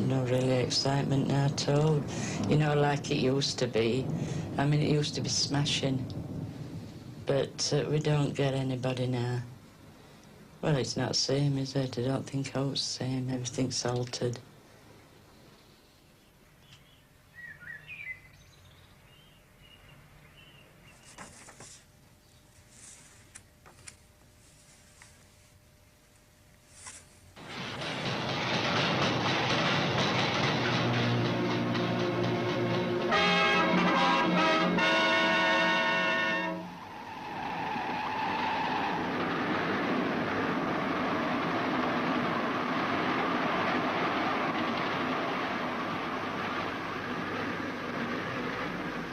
No really excitement now at all. You know, like it used to be. I mean, it used to be smashing. But we don't get anybody now. Well, it's not the same, is it? I don't think it's the same. Everything's altered.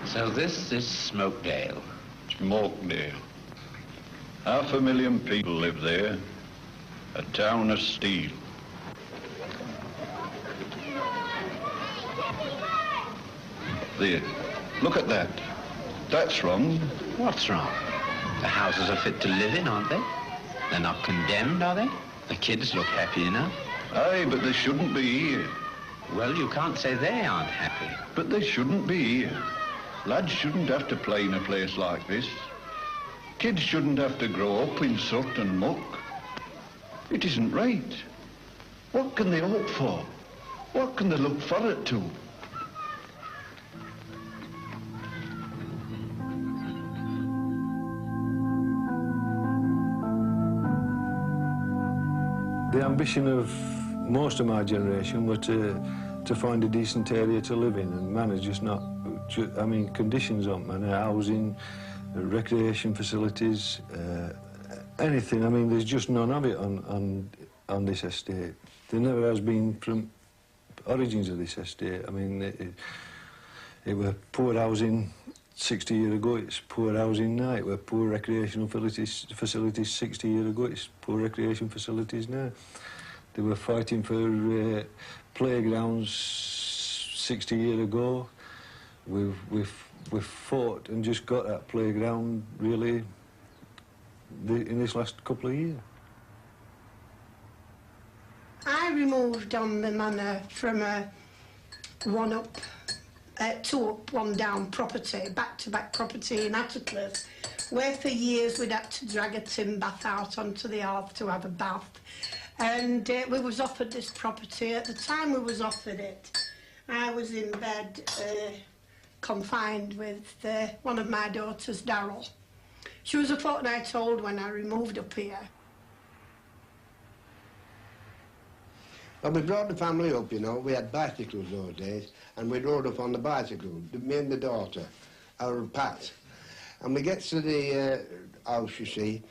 So this is Smokedale. Smokedale. 500,000 people live there. A town of steel. There. Look at that. That's wrong. What's wrong? The houses are fit to live in, aren't they? They're not condemned, are they? The kids look happy enough. Aye, but they shouldn't be here. Well, you can't say they aren't happy. But they shouldn't be here. Lads shouldn't have to play in a place like this. Kids shouldn't have to grow up in soot and muck. It isn't right. What can they hope for? What can they look forward to? The ambition of most of my generation were to find a decent area to live in, and Manor's just not. I mean, conditions on Manor, housing, recreation facilities, anything. I mean, there's just none of it on this estate. There never has been from origins of this estate. I mean, it were poor housing 60 years ago, it's poor housing now. It were poor recreational facilities 60 years ago, it's poor recreation facilities now. They were fighting for playgrounds 60 years ago. We've fought and just got that playground, really, in this last couple of years. I removed on the manor from a one-up, two-up, one-down property, back-to-back property in Attercliffe, where for years we'd had to drag a tin bath out onto the hearth to have a bath. And we was offered this property. At the time we was offered it, I was in bed, confined with one of my daughters, Darryl. She was a fortnight old when I removed up here. Well, we brought the family up, you know. We had bicycles those days, and we rode up on the bicycle, me and the daughter, our Pat. And we get to the house, you see,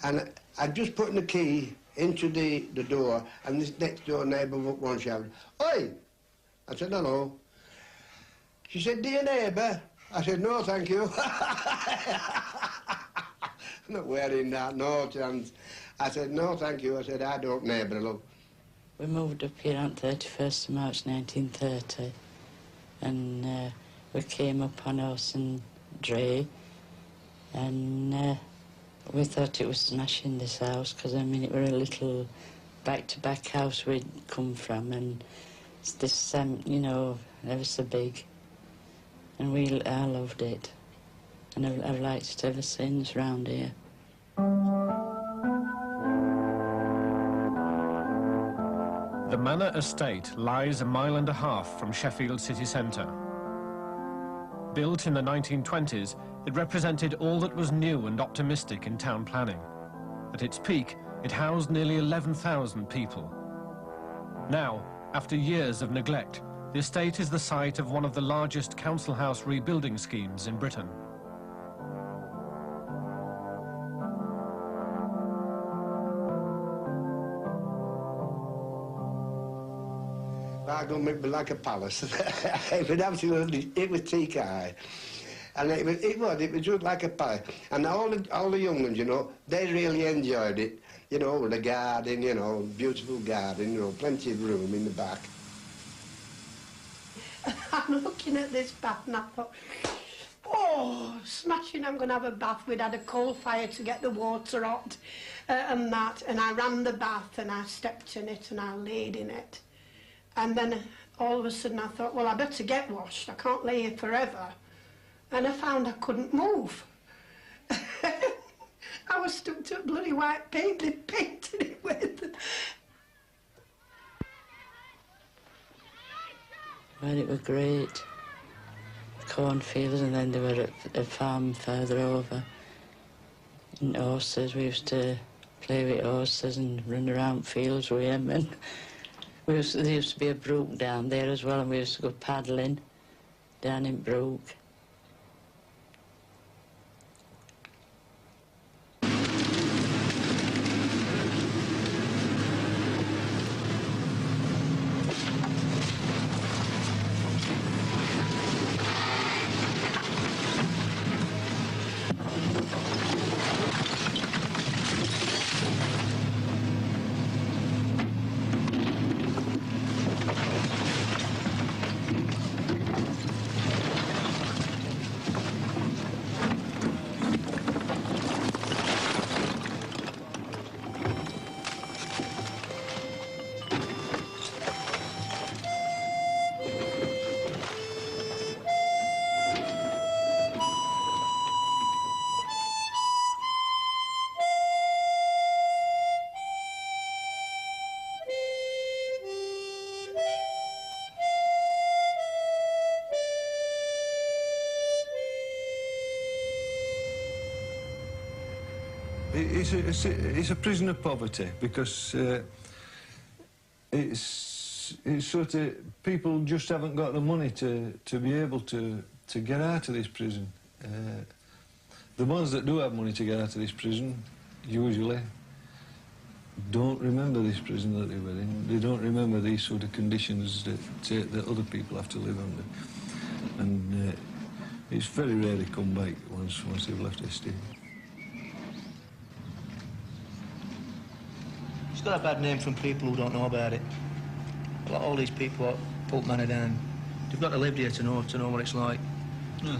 and I'd just put the key into the door, and this next door neighbour up one shouted, "Oi!" I said, "Hello." She said, "Dear neighbour." I said, "No, thank you." I'm not wearing that, no chance. I said, "No, thank you." I said, "I don't neighbour, love." We moved up here on 31st of March 1930, and we came up on horse and dray, and we thought it was smashing, this house, because, I mean, it were a little back-to-back house we'd come from, and it's this, you know, ever so big, and I loved it, and I've liked it ever since round here. The Manor estate lies 1.5 miles from Sheffield city centre. Built in the 1920s, it represented all that was new and optimistic in town planning. At its peak, it housed nearly 11,000 people. Now, After years of neglect, the estate is the site of one of the largest council house rebuilding schemes in Britain. I don't make me like a palace. It was absolutely, it was teak eye. And it was just like a palace. And all the young ones, you know, they really enjoyed it. You know, with a garden, you know, beautiful garden, you know, plenty of room in the back. I'm looking at this bath and I thought, oh, smashing, I'm going to have a bath. We'd had a coal fire to get the water hot and that. And I ran the bath and I stepped in it and I laid in it. And then all of a sudden I thought, well, I better get washed. I can't lay here forever. And I found I couldn't move. I was stuck to a bloody white paint they'd painted it with. Well, it was great. Cornfields, and then there were a farm further over. And horses, we used to play with horses and run around fields with them. And there used to be a brook down there as well, and we used to go paddling down in brook. It's a prison of poverty because it's sort of people just haven't got the money to be able to get out of this prison. The ones that do have money to get out of this prison usually don't remember this prison that they were in. They don't remember these sort of conditions that other people have to live under, and it's very rare they come back once they've left their state. It's got a bad name from people who don't know about it. Like all these people at Old Manor down, they've got to live here to know what it's like. Yeah.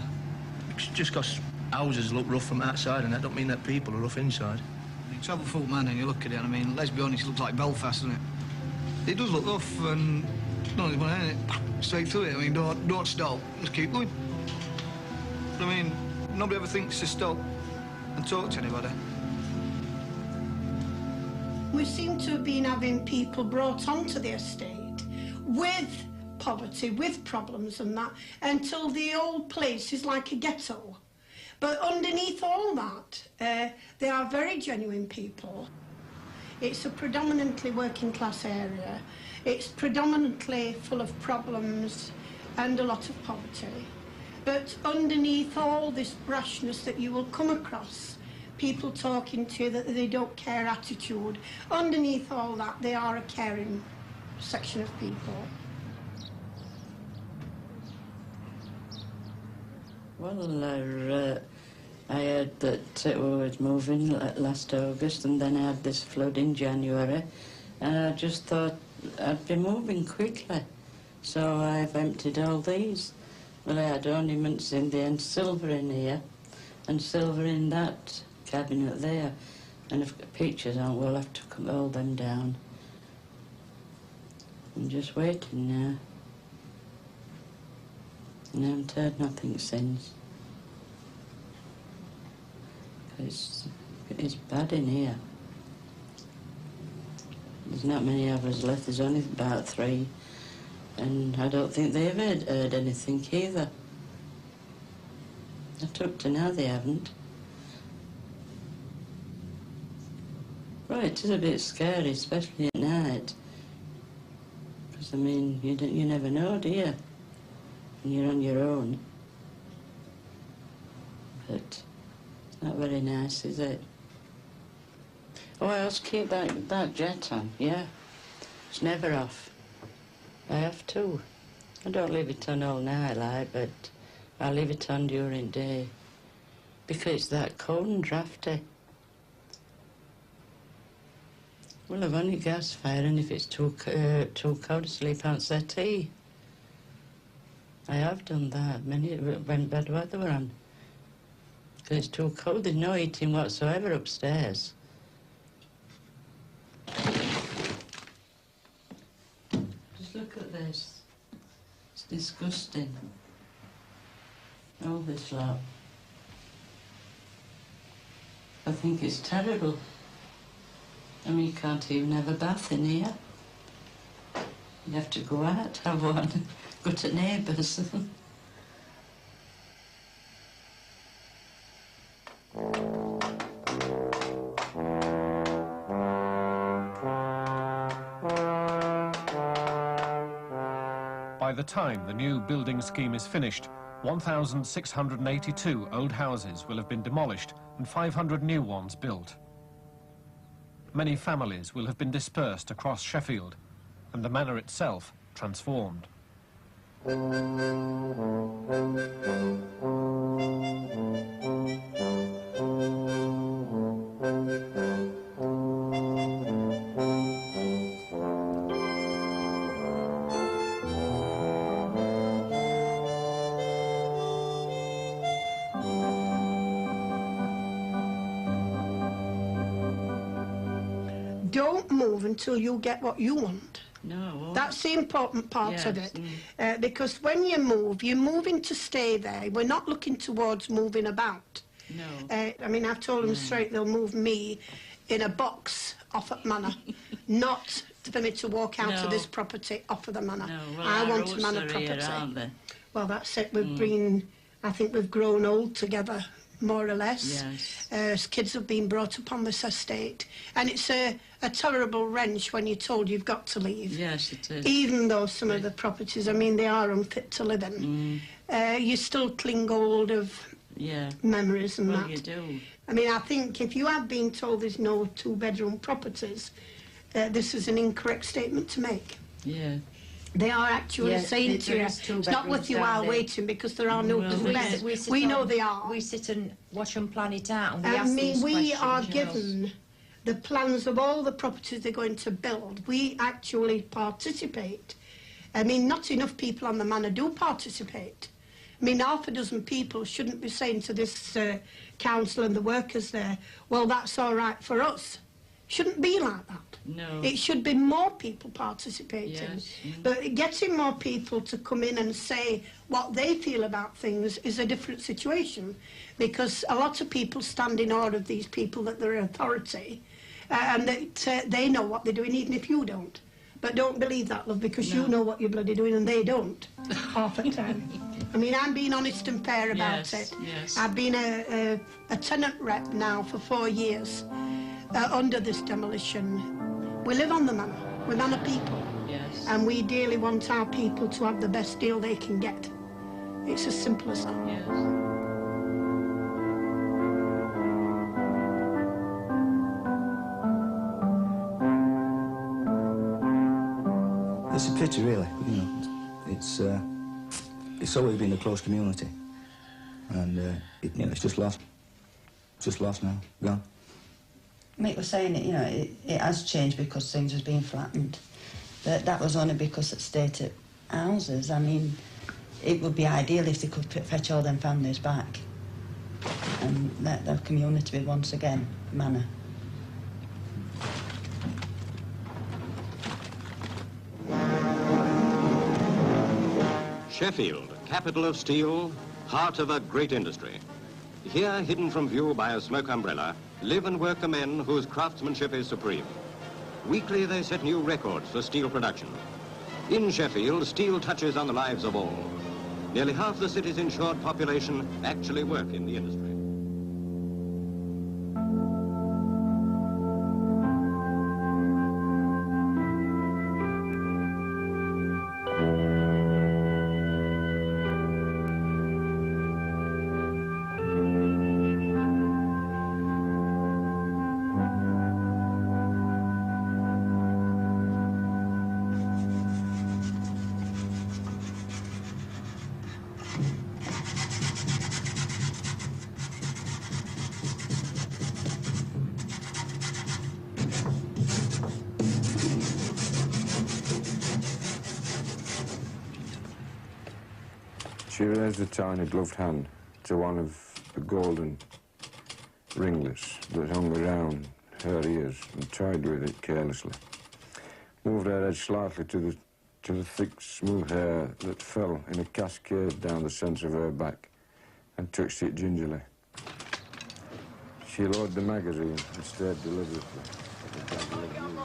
It's just because houses look rough from outside, and that don't mean that people are rough inside. You travel Old Manor and you look at it, and I mean, let's be honest, it looks like Belfast, doesn't it? It does look rough, and no, straight through it. I mean, don't stop, just keep going. I mean, nobody ever thinks to stop and talk to anybody. We seem to have been having people brought onto the estate with poverty, with problems and that, until the old place is like a ghetto. But underneath all that, they are very genuine people. It's a predominantly working class area. It's predominantly full of problems and a lot of poverty. But underneath all this brashness that you will come across, people talking to you that they don't care attitude, underneath all that, they are a caring section of people. Well, I heard that we was moving last August, and then I had this flood in January, and I just thought I'd be moving quickly, so I've emptied all these. Well, I had ornaments in there and silver in here, and silver in that cabinet there, and if pictures on, we'll have to cut all them down. I'm just waiting now. And I haven't heard nothing since. It's bad in here. There's not many of us left, there's only about 3, and I don't think they've heard anything either. Up to now they haven't. Well, it is a bit scary, especially at night, Because, I mean, you never know, do you? And you're on your own. But it's not very nice, is it? Oh, I always keep that jet on, yeah. It's never off. I have to. I don't leave it on all night, like, but I leave it on during day. Because it's that cold and drafty. Well, I've only gas fire, and if it's too cold to sleep out, settee. I have done that when bad weather were on. Because it's too cold, there's no heating whatsoever upstairs. Just look at this. It's disgusting. All this lot. I think it's terrible. I mean, you can't even have a bath in here. You have to go out, have one, go to neighbours. By the time the new building scheme is finished, 1,682 old houses will have been demolished and 500 new ones built. Many families will have been dispersed across Sheffield, and the manor itself transformed. Don't move until you get what you want. No. That's the important part Yes, of it. Because when you're moving to stay there. We're not looking towards moving about. No. I mean, I've told them straight they'll move me in a box off at Manor, not for me to walk out of this property off of the Manor. No. Well, I our want a roots Manor are property. here, aren't they? Well, that's it. We've been, I think we've grown old together, more or less. Yes. As kids have been brought up on this estate. And it's a terrible wrench when you're told you've got to leave. Yes, it is. Even though some of the properties, I mean, they are unfit to live in. You still cling hold of memories and well, that. you do. I mean, I think if you have been told there's no two-bedroom properties, this is an incorrect statement to make. Yeah. They are actually saying to you, it's not worth you while waiting because there are no two beds. We know they are. We sit and watch them plan it out and we I ask mean, these we questions. are given the plans of all the properties they're going to build. We actually participate. I mean, not enough people on the manor do participate. I mean, half a dozen people shouldn't be saying to this council and the workers there, well, that's all right for us. Shouldn't be like that. No. It should be more people participating. Yes. But getting more people to come in and say what they feel about things is a different situation, because a lot of people stand in awe of these people that they're authority and that they know what they're doing even if you don't. But don't believe that, love, because you know what you're bloody doing and they don't half the time. I mean, I'm being honest and fair about it. Yes. I've been a tenant rep now for 4 years under this demolition. We live on the manor. We're manor people. Yes. And we dearly want our people to have the best deal they can get. It's as simple as that. Yes. It's a pity, really. You know, it's always been a close community, and you know, it's just lost. It's just lost now, gone. Mick was saying it, you know, it has changed because things has been flattened. But that was only because it stayed at houses. I mean, it would be ideal if they could fetch all them families back and let the community be once again manor. Sheffield, capital of steel, heart of a great industry. Here, hidden from view by a smoke umbrella, live and work the men whose craftsmanship is supreme. Weekly, they set new records for steel production. In Sheffield, steel touches on the lives of all. Nearly half the city's insured population actually work in the industry. She raised a tiny gloved hand to one of the golden ringlets that hung around her ears and toyed with it carelessly. Moved her head slightly to the thick, smooth hair that fell in a cascade down the centre of her back and touched it gingerly. She lowered the magazine and stared deliberately at the dagger of view.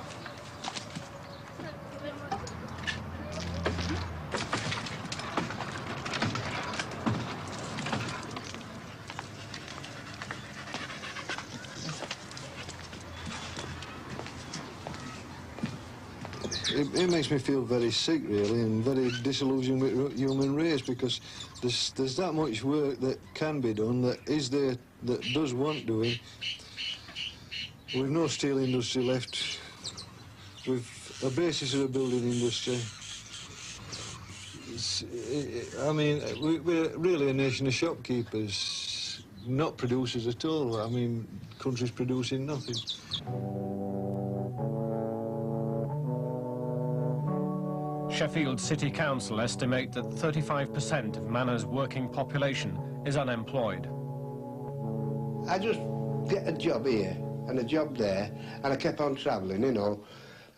It makes me feel very sick, really, and very disillusioned with human race, because there's that much work that can be done, that is there, that does want doing. We've no steel industry left. We've a basis of a building industry. I mean, we're really a nation of shopkeepers, not producers at all. I mean, country's producing nothing. Sheffield City Council estimate that 35% of Manor's working population is unemployed. I just get a job here and a job there, and I kept on travelling, you know.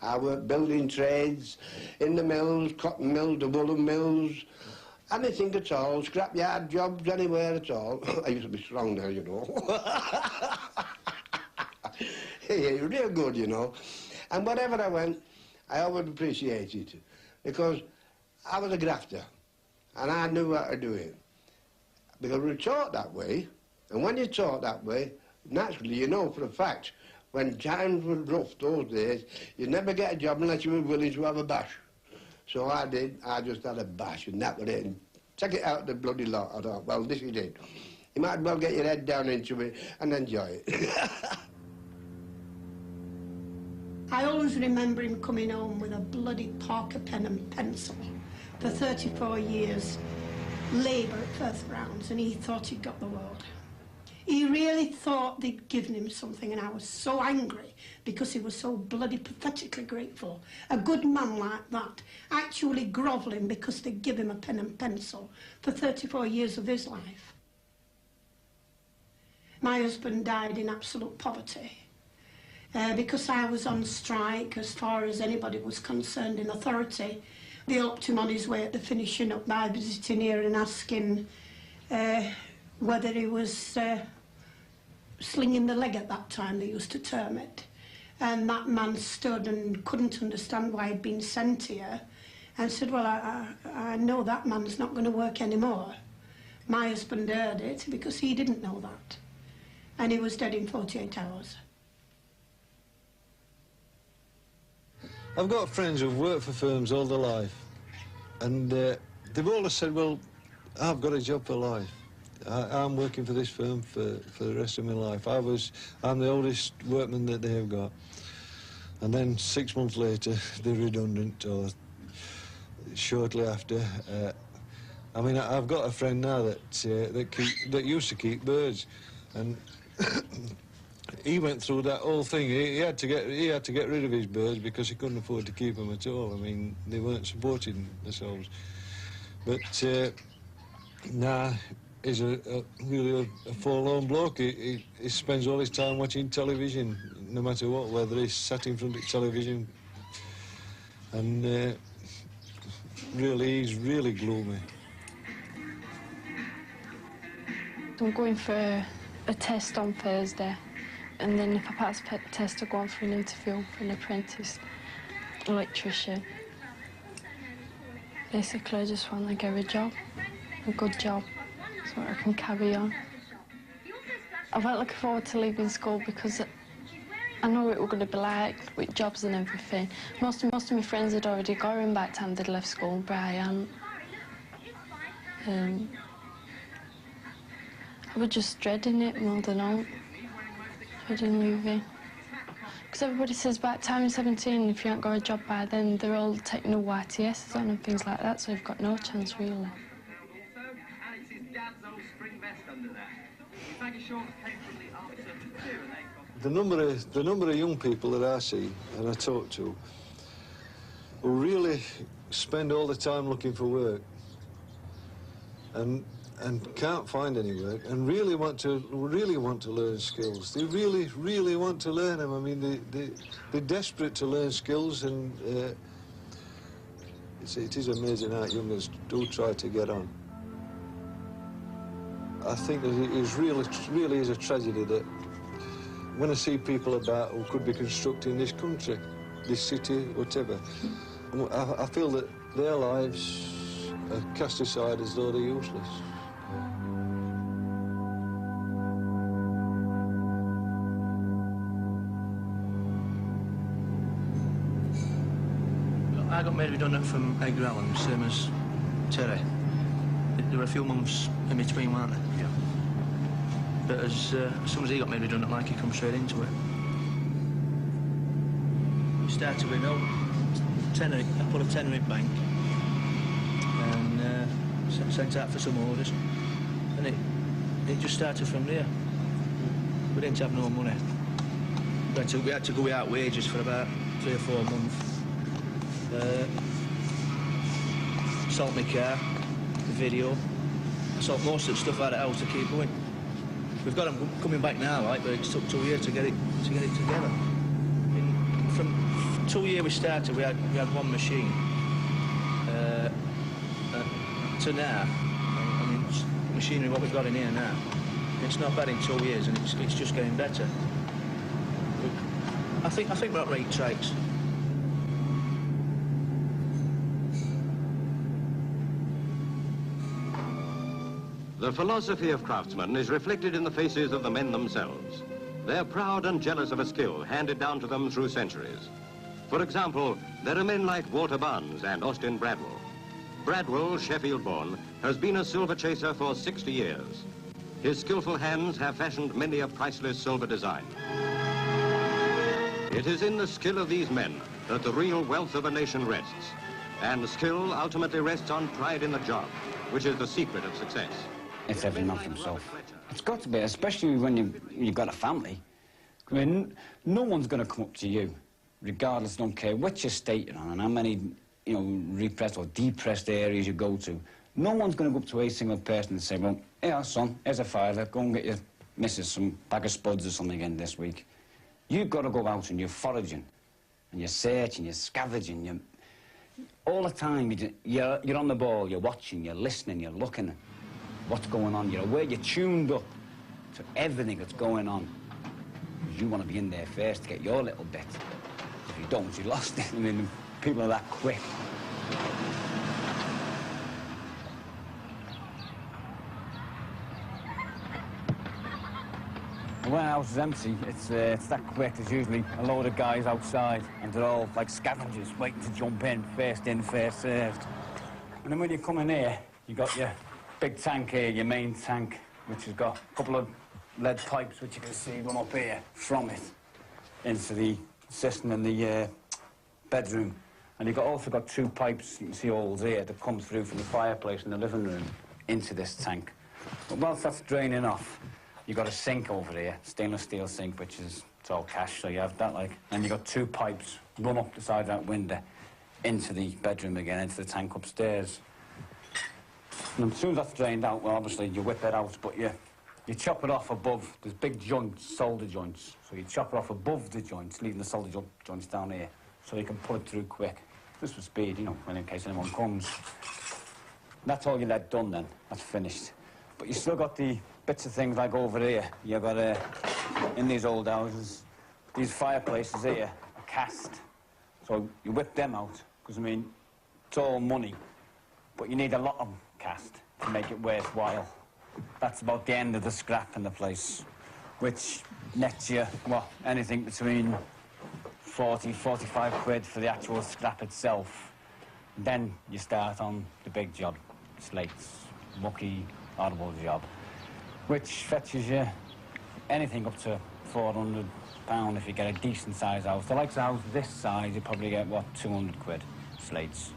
I worked building trades, in the mills, cotton mills, the woolen mills, anything at all, scrapyard jobs, anywhere at all. I used to be strong there, you know. Yeah, real good, you know. And wherever I went, I always appreciated it, because I was a grafter, and I knew how to do it. Because we were taught that way, and when you're taught that way, naturally you know for a fact, when times were rough those days, you'd never get a job unless you were willing to have a bash. So I did, I just had a bash, and that was it. And take it out the bloody lot. I thought, well, this is it. You might as well get your head down into it and enjoy it. I always remember him coming home with a bloody Parker pen and pencil for 34 years, labour at Firth Rounds, and he thought he'd got the world. He really thought they'd given him something, and I was so angry because he was so bloody pathetically grateful. A good man like that actually grovelling because they'd give him a pen and pencil for 34 years of his life. My husband died in absolute poverty. Because I was on strike, as far as anybody was concerned in authority, they helped him on his way at the finishing up by visiting here and asking whether he was slinging the leg at that time, they used to term it. And that man stood and couldn't understand why he'd been sent here, and said, well, I know that man's not going to work anymore. My husband heard it because he didn't know that. And he was dead in 48 hours. I've got friends who've worked for firms all their life, and they've always said, well, I've got a job for life. I'm working for this firm for the rest of my life. I'm the oldest workman that they've got. And then 6 months later, they're redundant, or shortly after. I mean, I've got a friend now that used to keep birds, and he went through that whole thing. He had to get rid of his birds because he couldn't afford to keep them at all. I mean, they weren't supporting themselves. But now he's really a forlorn bloke. He spends all his time watching television, no matter what, whether he's sat in front of television. And really, he's really gloomy. I'm going for a test on Thursday. And then if I pass the test, I go on for an interview for an apprentice electrician. Basically, I just want to get a job, a good job, so I can carry on. I weren't looking forward to leaving school because I know what it was going to be like with jobs and everything. Most of my friends had already gone by the time they'd left school, but I hadn't. I was just dreading it more than all. Dreading leaving. Because everybody says by the time you're 17, if you haven't got a job by then, they're all taking no YTSs on and things like that, so you've got no chance, really. The number of young people that I see and I talk to who really spend all the time looking for work, and can't find any work and really want to learn skills. They really want to learn them. I mean, they're desperate to learn skills, and it is amazing how youngers do try to get on. I think that it really is a tragedy that when I see people about who could be constructing this country, this city, whatever, I feel that their lives are cast aside as though they're useless. I got made redundant from Edgar Allan, same as Terry. There were a few months in between, weren't there? Yeah. But as soon as he got made redundant, like, he come straight into it. We started with I put a tenner in bank and sent out for some orders, and it just started from there. We didn't have no money. We had to go without wages for about 3 or 4 months. Sold my car, the video. I sold most of the stuff out of the house to keep going. We've got them coming back now, like, but it took 2 years to get it together. From 2 years we started, we had one machine. To now, I mean, the machinery what we've got in here now, it's not bad in 2 years, and it's just getting better. I think we're at right tracks. The philosophy of craftsmen is reflected in the faces of the men themselves. They're proud and jealous of a skill handed down to them through centuries. For example, there are men like Walter Barnes and Austin Bradwell. Bradwell, Sheffield-born, has been a silver chaser for 60 years. His skillful hands have fashioned many a priceless silver design. It is in the skill of these men that the real wealth of a nation rests. And skill ultimately rests on pride in the job, which is the secret of success. It's every man for himself. It's got to be, especially when you've got a family. I mean, no one's going to come up to you, regardless, don't care which estate you're on and how many, you know, repressed or depressed areas you go to. No one's going to go up to a single person and say, well, here, son, here's a £5, go and get your missus some bag of spuds or something again this week. You've got to go out and you're foraging, and you're searching, you're scavenging, all the time you're on the ball, you're watching, you're listening, you're looking at what's going on, you're aware, you're tuned up to everything that's going on. You want to be in there first to get your little bit. If you don't, you're lost. I mean, people are that quick. When a house is empty, it's that quick. There's usually a load of guys outside, and they're all like scavengers, waiting to jump in, first served. And then when you come in here, you got your big tank here, your main tank, which has got a couple of lead pipes, which you can see run up here from it into the cistern in the bedroom. And you've also got 2 pipes, you can see holes here, that come through from the fireplace in the living room into this tank. But whilst that's draining off, you've got a sink over here, stainless steel sink, which is, it's all cash, so you have that, like. And you've got 2 pipes run up the side of that window into the bedroom again, into the tank upstairs. And as soon as that's drained out, well, obviously, you whip it out, but you chop it off above. There's big joints, solder joints. So you chop it off above the joints, leaving the solder joints down here, so you can put it through quick. Just for speed, you know, in case anyone comes. That's all your lead done then. That's finished. But you still got the bits of things like over here. You've got, in these old houses, these fireplaces here are cast. So you whip them out, because, I mean, it's all money, but you need a lot of them cast to make it worthwhile. That's about the end of the scrap in the place, which nets you, well, anything between 40, 45 quid for the actual scrap itself. Then you start on the big job, slates, mucky, horrible job, which fetches you anything up to £400 if you get a decent size house. The likes of house this size, you probably get, what, 200 quid, slates.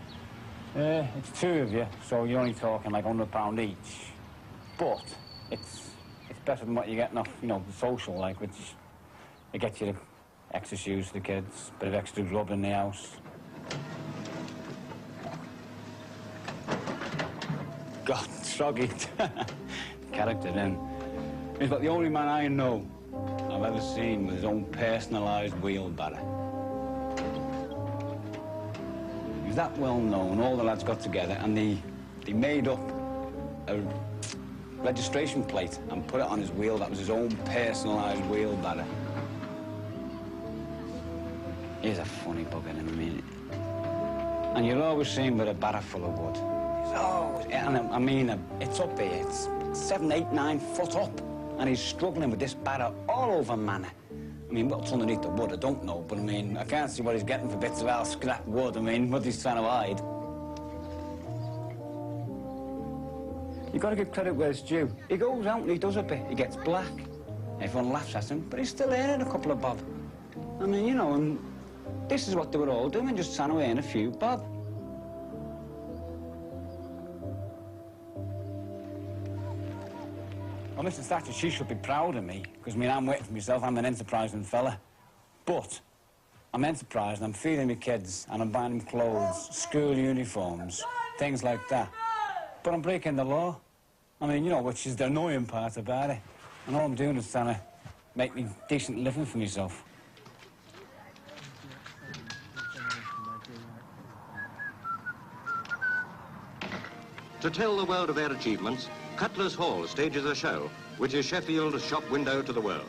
It's 2 of you, so you're only talking like £100 each. But it's better than what you're getting off, you know, the social, like, which it gets you the extra shoes for the kids, bit of extra grub in the house. God, soggy. Character, then. He's about the only man I know I've ever seen with his own personalised wheelbarrow. He was that well known, all the lads got together and they made up a registration plate and put it on his wheel. That was his own personalised wheelbarrow. He's a funny bugger, I mean. And you'll always see him with a barrow full of wood. He's always, and I mean, it's up here, it's 7, 8, 9 foot up. And he's struggling with this barrow all over Manor. I mean, what's underneath the wood, I don't know, but I mean, I can't see what he's getting for bits of our scrap wood. I mean, what he's trying to hide. You've got to give credit where it's due. He goes out and he does a bit, he gets black. Everyone laughs at him, but he's still earning a couple of bob. I mean, you know, and this is what they were all doing, just trying to earn a few bob. Well, Mrs. Thatcher, she should be proud of me, because, I mean, I'm waiting for myself, I'm an enterprising fella. But I'm enterprising, I'm feeding my kids, and I'm buying them clothes, school uniforms, things like that. But I'm breaking the law. I mean, you know, which is the annoying part about it. And all I'm doing is trying to make me decent living for myself. To tell the world of their achievements, Cutler's Hall stages a show, which is Sheffield's shop window to the world.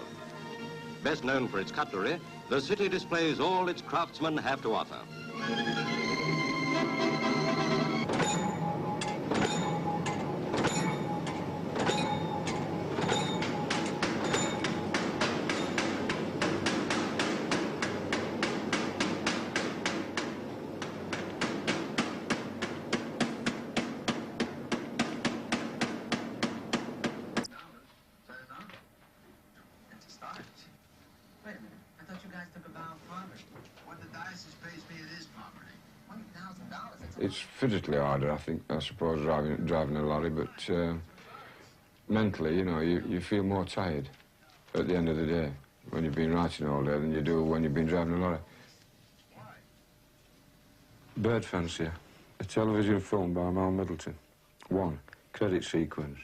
Best known for its cutlery, the city displays all its craftsmen have to offer. It's physically harder, I suppose, driving a lorry, but mentally, you know, you feel more tired at the end of the day when you've been writing all day than you do when you've been driving a lorry. Bird Fancier, a television film by Mal Middleton. 1. Credit sequence.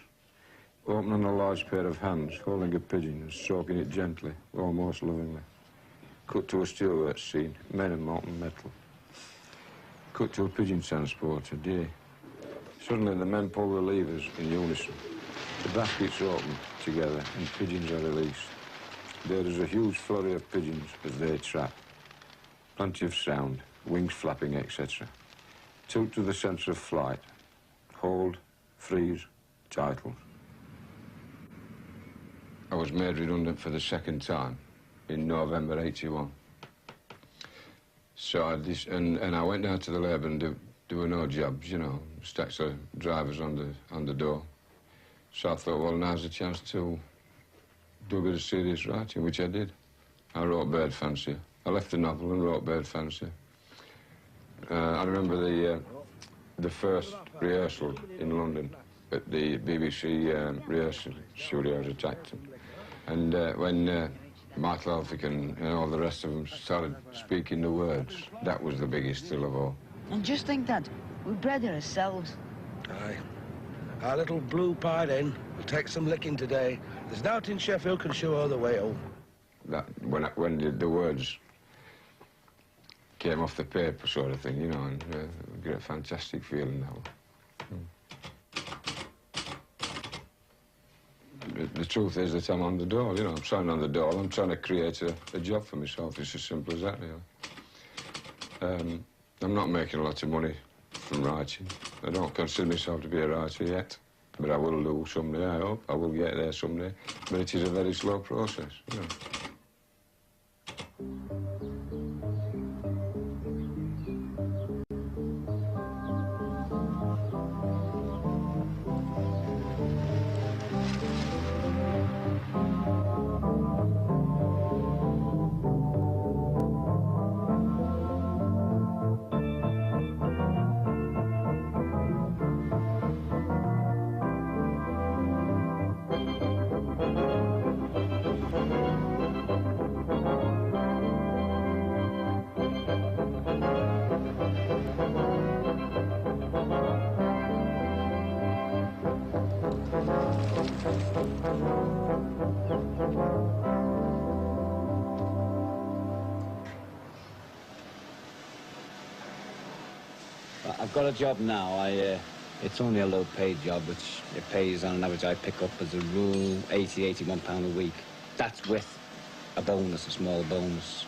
Opening a large pair of hands, holding a pigeon and stroking it gently, almost lovingly. Cut to a steelworks scene, men and molten metal. Cut to a pigeon transporter, day. Suddenly the men pull the levers in unison. The baskets open together and pigeons are released. There is a huge flurry of pigeons as they trap. Plenty of sound, wings flapping, etc. Tilt to the centre of flight. Hold, freeze, titles. I was made redundant for the second time in November '81. So I went down to the lab and there were no jobs, you know, stacks of drivers on the door. So I thought, well, now's the chance to do a bit of serious writing, which I did. I wrote Bird Fancier. I left the novel and wrote Bird Fancier. I remember the first rehearsal in London at the BBC rehearsal studios at Acton. And when Michael Elphick and all the rest of them started speaking the words, that was the biggest thrill of all. And just think that, we bred ourselves. Aye. Our little blue pied hen will take some licking today. There's doubt in Sheffield can show her the way home. That, when the words came off the paper sort of thing, you know, and get a fantastic feeling that one. The truth is that I'm on the dole, you know, I'm signing on the dole. I'm trying to create a job for myself. It's as simple as that, really. I'm not making a lot of money from writing. I don't consider myself to be a writer yet, but I will do someday, I hope. I will get there someday. But it is a very slow process, you know. I've got a job now. It's only a low-paid job, which it pays on an average. I pick up as a rule £80, £81 a week. That's with a bonus, a small bonus.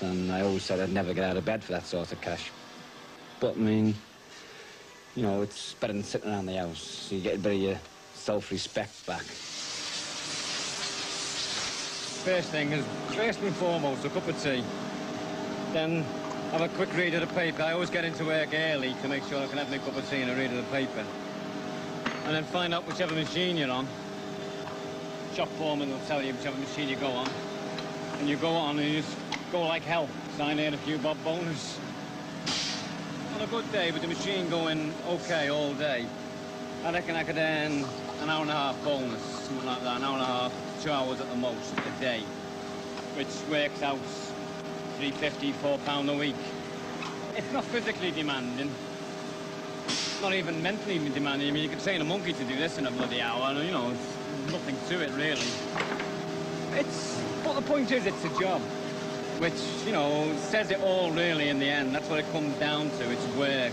And I always said I'd never get out of bed for that sort of cash. But I mean, you know, it's better than sitting around the house. You get a bit of your self-respect back. First thing is, first and foremost, a cup of tea. Then have a quick read of the paper. I always get into work early to make sure I can have my cup of tea and a read of the paper. And then find out whichever machine you're on. Shop foreman will tell you whichever machine you go on. And you go on and you just go like hell. Sign in a few bob bonus. On a good day, with the machine going okay all day, I reckon I could earn an hour and a half bonus, something like that, an hour and a half, 2 hours at the most a day, which works out £3.50, £4 a week. It's not physically demanding, not even mentally demanding. I mean, you could train a monkey to do this in a bloody hour, and, you know, it's nothing to it, really. But the point is, it's a job, which, you know, says it all, really, in the end. That's what it comes down to, it's work.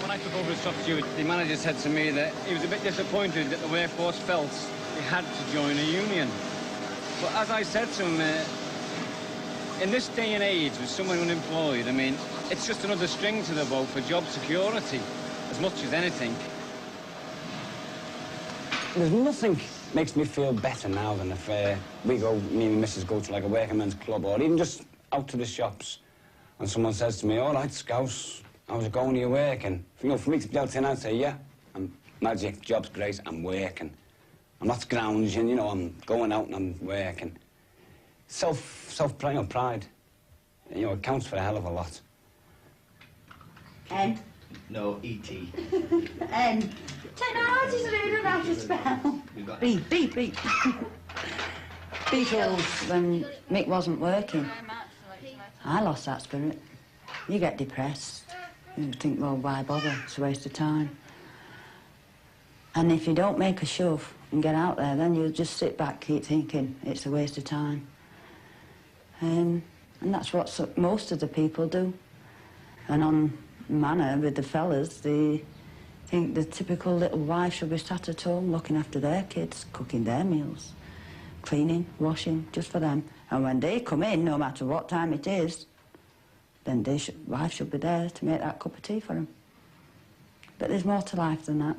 When I took over the shop steward, the manager said to me that he was a bit disappointed that the workforce felt he had to join a union. But as I said to him, in this day and age, with someone unemployed, I mean, it's just another string to the bow for job security, as much as anything. There's nothing makes me feel better now than if me and my missus go to like a working men's club, or even just out to the shops, and someone says to me, "All right, Scouse, how's it going to your work?" And, you know, for me to be able to turn out and say, "Yeah, I'm magic, job's great, I'm working. I'm not scrounging, you know, I'm going out and I'm working." Pride, you know, it counts for a hell of a lot. N. No, E.T. N. Technology's really don't have to spell. B. Beatles, when Mick wasn't working, I lost that spirit. You get depressed. You think, well, why bother? It's a waste of time. And if you don't make a shove and get out there, then you'll just sit back, keep thinking, it's a waste of time. And that's what most of the people do. And on Manor, with the fellas, they think the typical little wife should be sat at home looking after their kids, cooking their meals, cleaning, washing, just for them. And when they come in, no matter what time it is, then wife should be there to make that cup of tea for them. But there's more to life than that.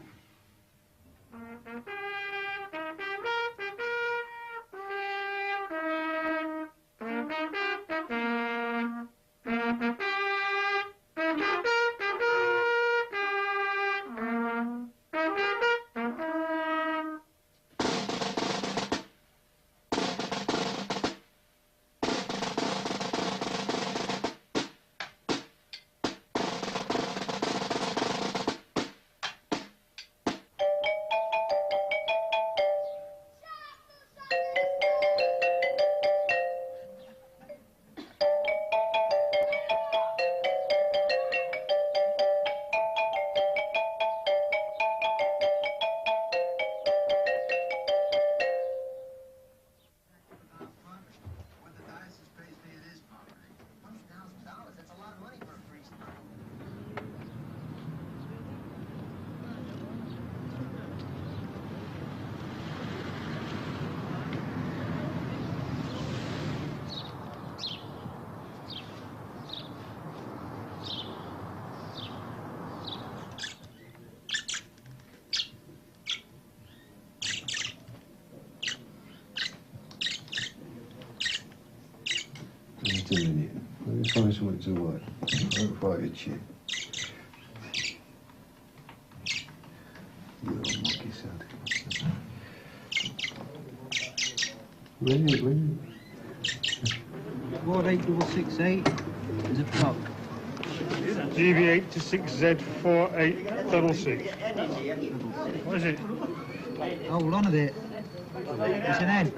Just a minute. Let me find something to work. Don't fight your chin. You little monkey sad. When you? 48668 is a clock. GV8 to 6Z4866. What is it? Hold on a bit. It's an N.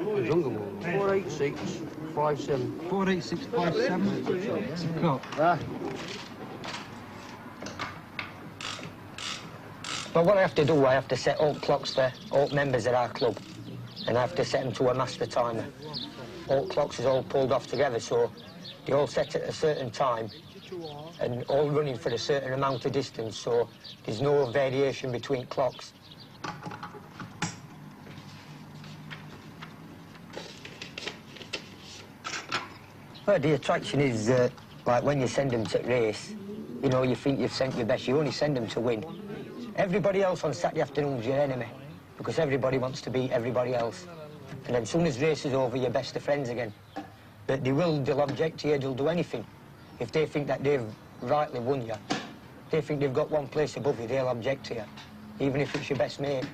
48657. 48657. It's a clock. Well, what I have to do, I have to set all clocks for all members of our club, and I have to set them to a master timer. All clocks is all pulled off together, so they all set at a certain time and all running for a certain amount of distance, so there's no variation between clocks. Well, the attraction is, like when you send them to race, you know, you think you've sent your best, you only send them to win. Everybody else on Saturday afternoon's your enemy, because everybody wants to beat everybody else. And then as soon as race is over, you're best of friends again. But they'll object to you, they'll do anything. If they think that they've rightly won you, they think they've got one place above you, they'll object to you, even if it's your best mate.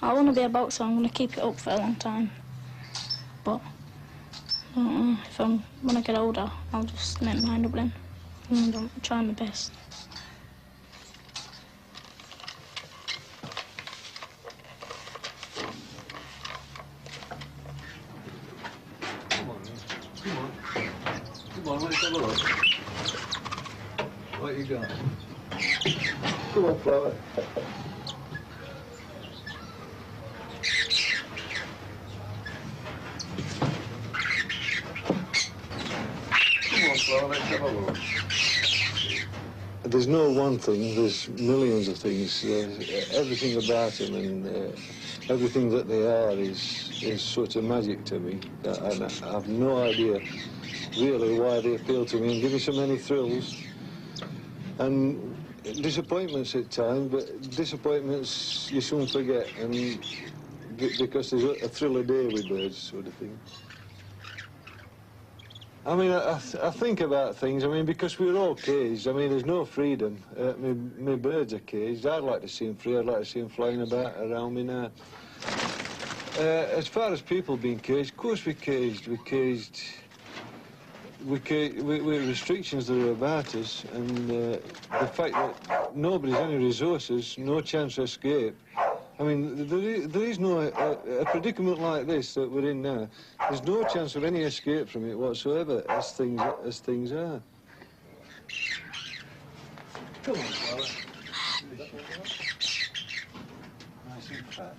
I want to be a boxer, I'm going to keep it up for a long time. But I don't know, if when I get older, I'll just make my mind up then. And I'll try my best. Come on, let's have a look. What you got? Come on, Flower. There's no one thing, there's millions of things. Everything about them and everything that they are is sort of magic to me. And I have no idea really why they appeal to me and give me so many thrills. And disappointments at times, but disappointments you soon forget, and because there's a thrill a day with birds, sort of thing. I mean, I think about things, I mean, because we're all caged, I mean, there's no freedom. My birds are caged. I'd like to see them free, I'd like to see them flying about around me now. As far as people being caged, of course we're caged. With restrictions that are about us, and the fact that nobody's any resources, no chance of escape. I mean, there is no a predicament like this that we're in now. There's no chance of any escape from it whatsoever, as things are. Come on, Flower. Nice and fat.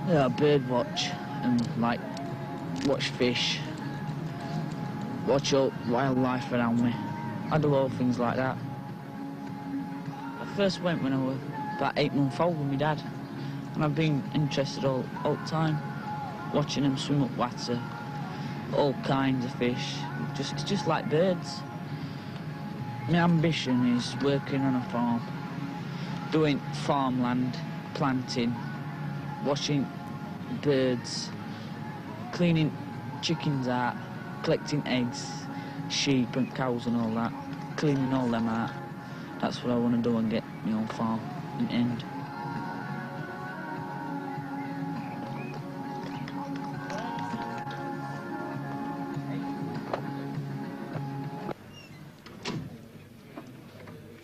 Yeah, bird watch and like watch fish, watch all wildlife around me. I do all things like that. I first went when I was about 8 months old with my dad, and I've been interested all the time, watching them swim up water, all kinds of fish, just like birds. My ambition is working on a farm, doing farmland, planting, watching birds, cleaning chickens out, collecting eggs, sheep and cows and all that, cleaning all them out. That's what I want to do and get my own farm and end.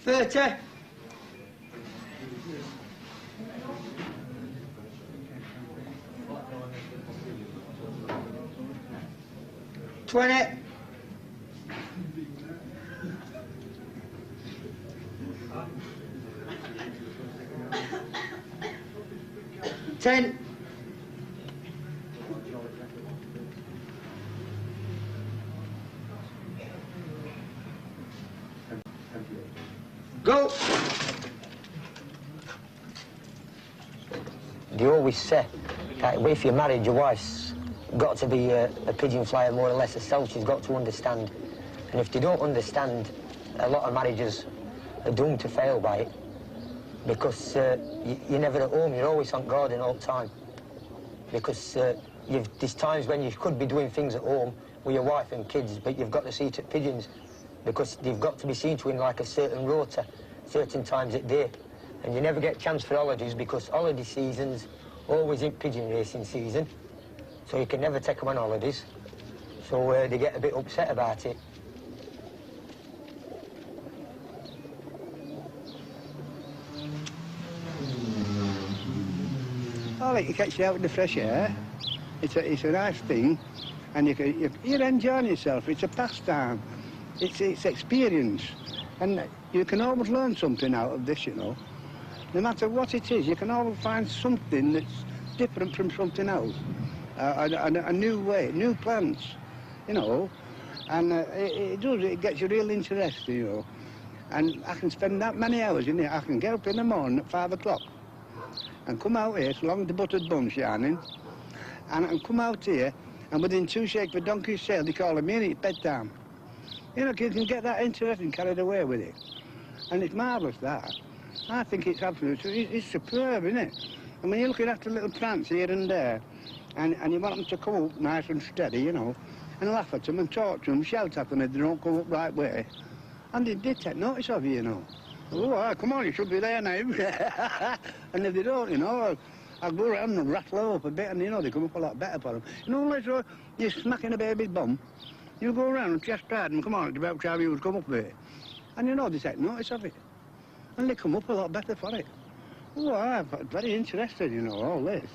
Thirty. 20. 10. Go. They always say that if you're married, your wife's got to be a pigeon flyer more or less herself. She's got to understand. And if they don't understand, a lot of marriages are doomed to fail by it. Because you're never at home, you're always on garden all the time. Because there's times when you could be doing things at home with your wife and kids, but you've got to see to pigeons. Because they've got to be seen to in like a certain rota, certain times at day. And you never get a chance for holidays because holiday season's always in pigeon racing season. So you can never take them on holidays. So they get a bit upset about it. I like it gets you out in the fresh air. It's a nice thing, and you're enjoying yourself. It's a pastime. It's experience, and you can always learn something out of this, you know. No matter what it is, you can always find something that's different from something else. A new way, new plants, you know. And it gets you real interested, you know. And I can spend that many hours in here. I can get up in the morning at 5 o'clock and come out here, so long as the buttered bun's shining, and I can come out here, and within 2 shakes of a donkey's tail, they call me in, it's bedtime. You know, you can get that interested and carried away with it. And it's marvellous, that. I think it's absolutely, it's superb, isn't it? And when you're looking after little plants here and there, and you want them to come up nice and steady, you know, and laugh at them and talk to them, shout at them if they don't come up right way, and they take notice of you, you know. Oh, come on, you should be there now. And if they don't, you know, I'll go around and rattle them up a bit, and, you know, they come up a lot better for them. You know, unless you're smacking a baby's bum, you go around and just try them, come on, it's about time you come up there. And, you know, they take notice of it. And they come up a lot better for it. Oh, I'm very interested, you know, all this.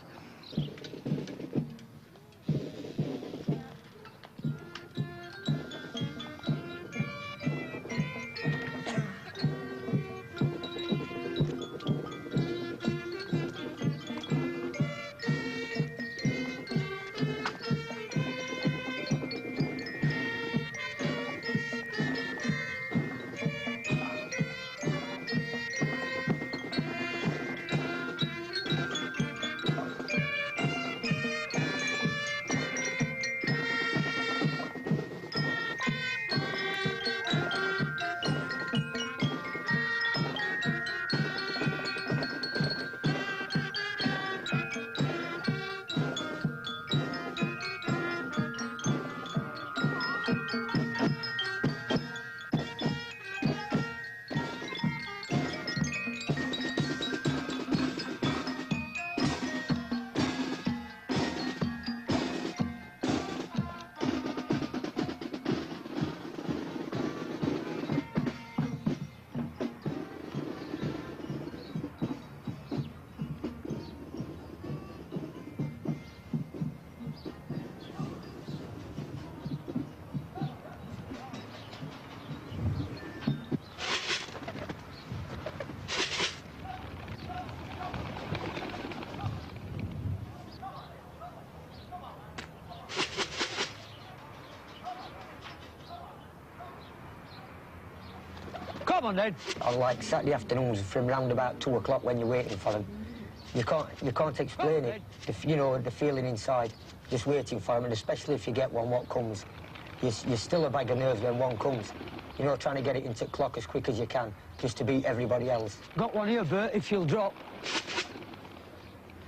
Come on, then. I like Saturday afternoons from round about 2 o'clock when you're waiting for them. You can't explain it. You know, the feeling inside, just waiting for them, and especially if you get one, what comes. You're still a bag of nerves when one comes. You know, trying to get it into the clock as quick as you can, just to beat everybody else. Got one here, Bert, if you'll drop.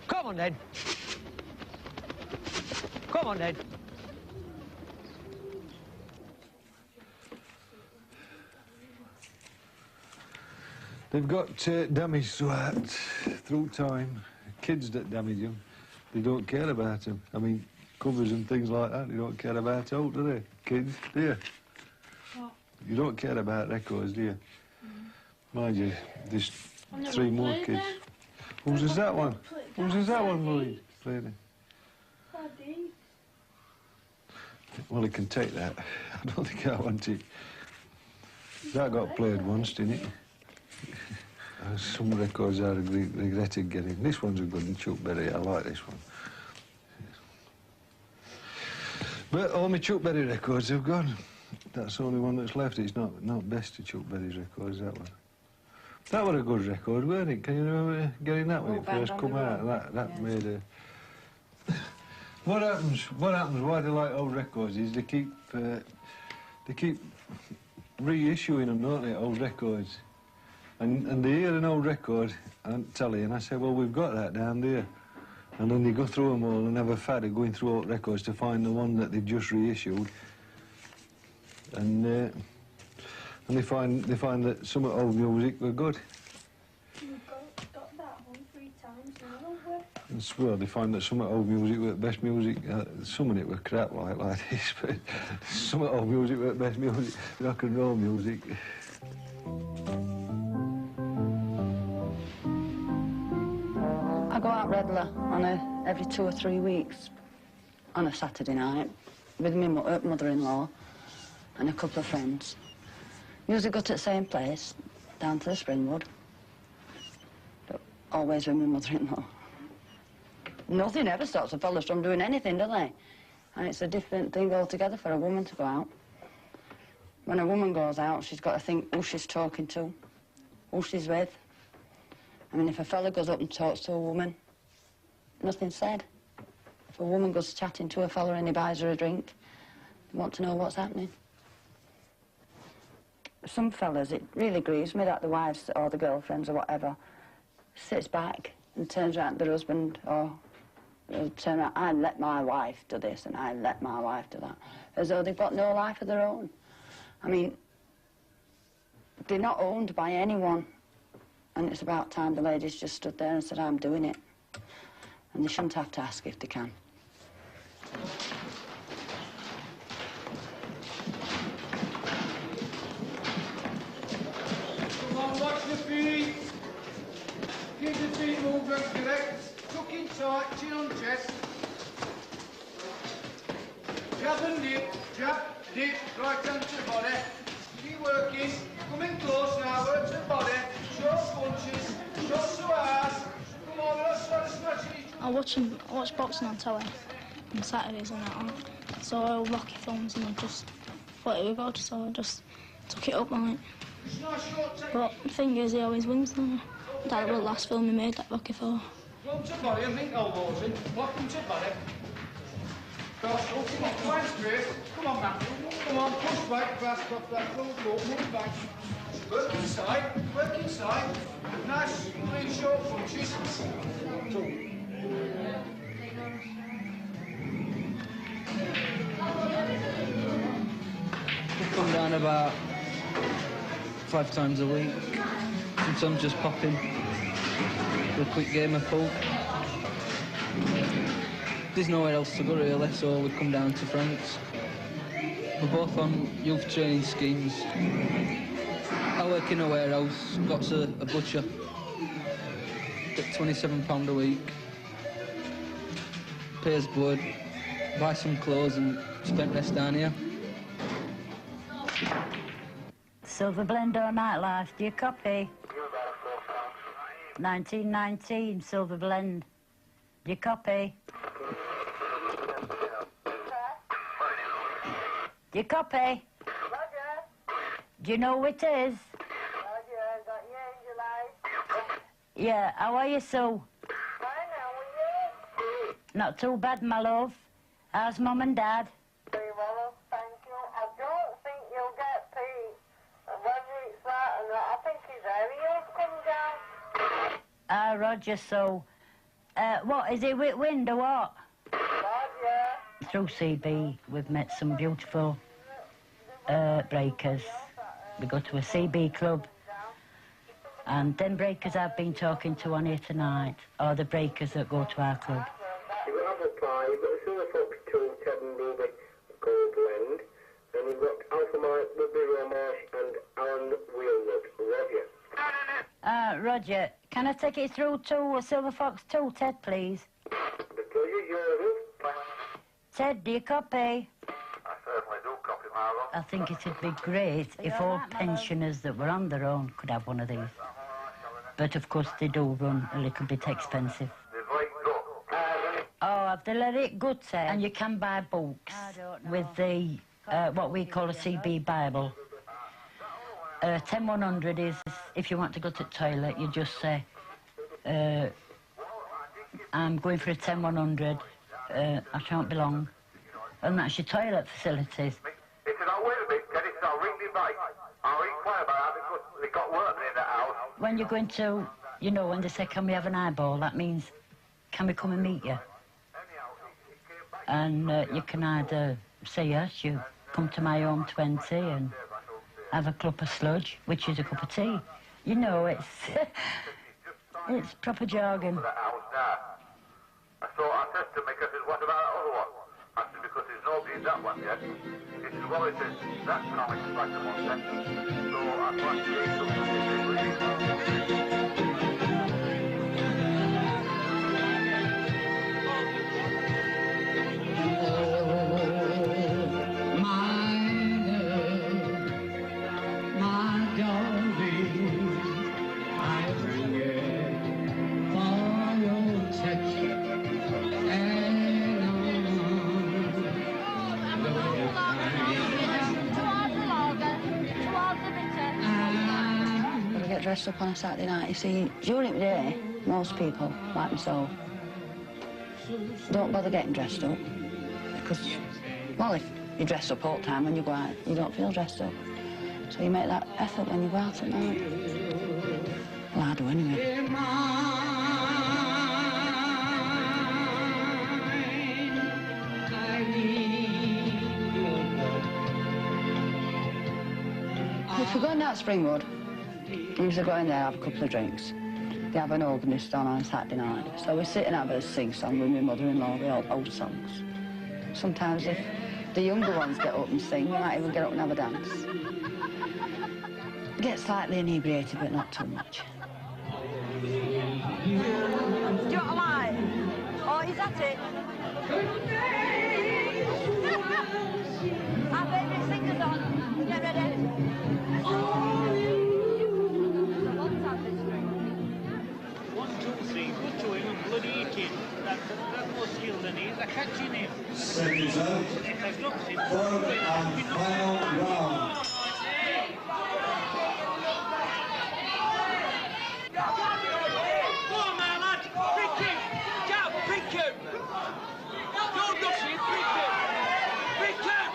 Come on, then. Come on, then. They've got damage through time. Kids that damage them, they don't care about them. I mean, covers and things like that, they don't care about out, do they? Kids, do you? What? You don't care about records, do you? Mind you, there's 3 more kids. Whose is that one? Whose is that one, Louise? Playing. Well, he can take that. I don't think I want it. That got played once, didn't it? Some records I regretted getting. This one's a good one, Chuck Berry. I like this one. But all my Chuck Berry records have gone. That's the only one that's left. It's not best of Chuck Berry's records, that one. That was a good record, weren't it? Can you remember getting that when it first come out? That made a... What happens, why they like old records is they keep reissuing them, don't they, old records. And they hear an old record and telly, and I say, well, we've got that down there. And then they go through them all and have a fad of going through old records to find the one that they've just reissued. And they find that some of old music were good. well, they find that some old music were the best music. Some of it were crap like this, but some old music were the best music, rock and roll music. I go out regular on every 2 or 3 weeks on a Saturday night with my mother-in-law and a couple of friends. Usually go to the same place, down to the Springwood, but always with my mother-in-law. Nothing ever stops the fellas from doing anything, do they? And it's a different thing altogether for a woman to go out. When a woman goes out, she's got to think who she's talking to, who she's with. I mean, if a fella goes up and talks to a woman, nothing's said. If a woman goes chatting to a fella and he buys her a drink, they want to know what's happening. Some fellas, it really grieves me that the wives or the girlfriends or whatever sits back and turns around to their husband or turn around, I let my wife do this and I let my wife do that, as though they've got no life of their own. I mean, they're not owned by anyone. And it's about time the ladies just stood there and said, I'm doing it. And they shouldn't have to ask if they can. Come on, watch the feet. Keep the feet movement correct. Tuck in tight, chin on chest. Jab and dip, right hand to the body. Keep working. Come in close now, work to the body. Short punches, short to ass. Come on, let's try to smash it. I watch boxing on telly on Saturdays and that on. So all Rocky films and I just thought it was good, so I just took it up like. But the thing is, he always wins though. That was the last film he made, that Rocky 4. Come to body and think elbows in. Block him to body. Come on, try and straight. Come on, Matthew. Come on, push back, fast off that close rope, move back. Work inside, work inside. Nice, 3 short punches. 2. We come down about 5 times a week. Sometimes just pop in for a quick game of pool. There's nowhere else to go really, so we come down to Frank's. We're both on youth training schemes. I work in a warehouse, got a butcher. Get £27 a week. Pays board, buy some clothes and spend rest down here. Silver Blend or Nightlife, do you copy? 1919, Silver Blend. Do you copy? Do you copy? Roger. Do you know who it is? Roger, got your angel eyes. Yeah, how are you, Sue? Fine, how are you? Not too bad, my love. How's Mum and Dad? Very well, thank you. I don't think you'll get Pete. Whether it's that and that, I think his area's come down. Ah, Roger, so... what, is it with wind or what? Roger. Through CB, we've met some beautiful breakers. We go to a CB club. And them breakers I've been talking to on here tonight are the breakers that go to our club. You've got Apple Pie, you've got Silver Fox 2, Ted and Ruby Gold Blend, and you've got Alpha Mike, Woodbury Romarsh, and Alan Wheelwood. Roger. Roger, can I take it through to Silver Fox 2, Ted, please? The pleasure's yours. Ted, do you copy? I certainly do copy, Marlo. I think it'd be great if all pensioners that were on their own could have one of these. But of course they do run a little bit expensive. Oh, have they let it good, Ted? And you can buy books with the, what we call a CB Bible. 10100 is, if you want to go to the toilet, you just say, I'm going for a 10100, I shan't be long. And that's your toilet facilities. He said, oh, wait a minute, Teddy, so I'll ring the bike. I'll inquire about that because they got work near the house. When you're going to, you know, when they say, can we have an eyeball, that means, can we come and meet you? And you can either say yes, you come to my home 20 and have a cup of sludge, which is a cup of tea. You know, it's it's proper jargon. So I said to my cousin, what about that other one? I said, because there's nobody in that one yet. He said, well, he said, that comic's like a one sentence. So I thought, yeah, something dressed up on a Saturday night. You see, during the day, most people, like myself, don't bother getting dressed up because, well, if you dress up all the time when you go out, you don't feel dressed up. So you make that effort when you go out at night. Well, I do anyway. If we're going down to Springwood, we usually go in there, have a couple of drinks. They have an organist on Saturday night. So we sit and have a sing-song with my mother-in-law, the old songs. Sometimes if the younger ones get up and sing, we might even get up and have a dance. Get slightly inebriated, but not too much. Do you want a light? Oh, is that it? Our favourite singer's on. Get ready. Seconds out. Third and final round. Go on, my lad. Big kick. Get up, big kick. Don't rush it, big kick. Big kick.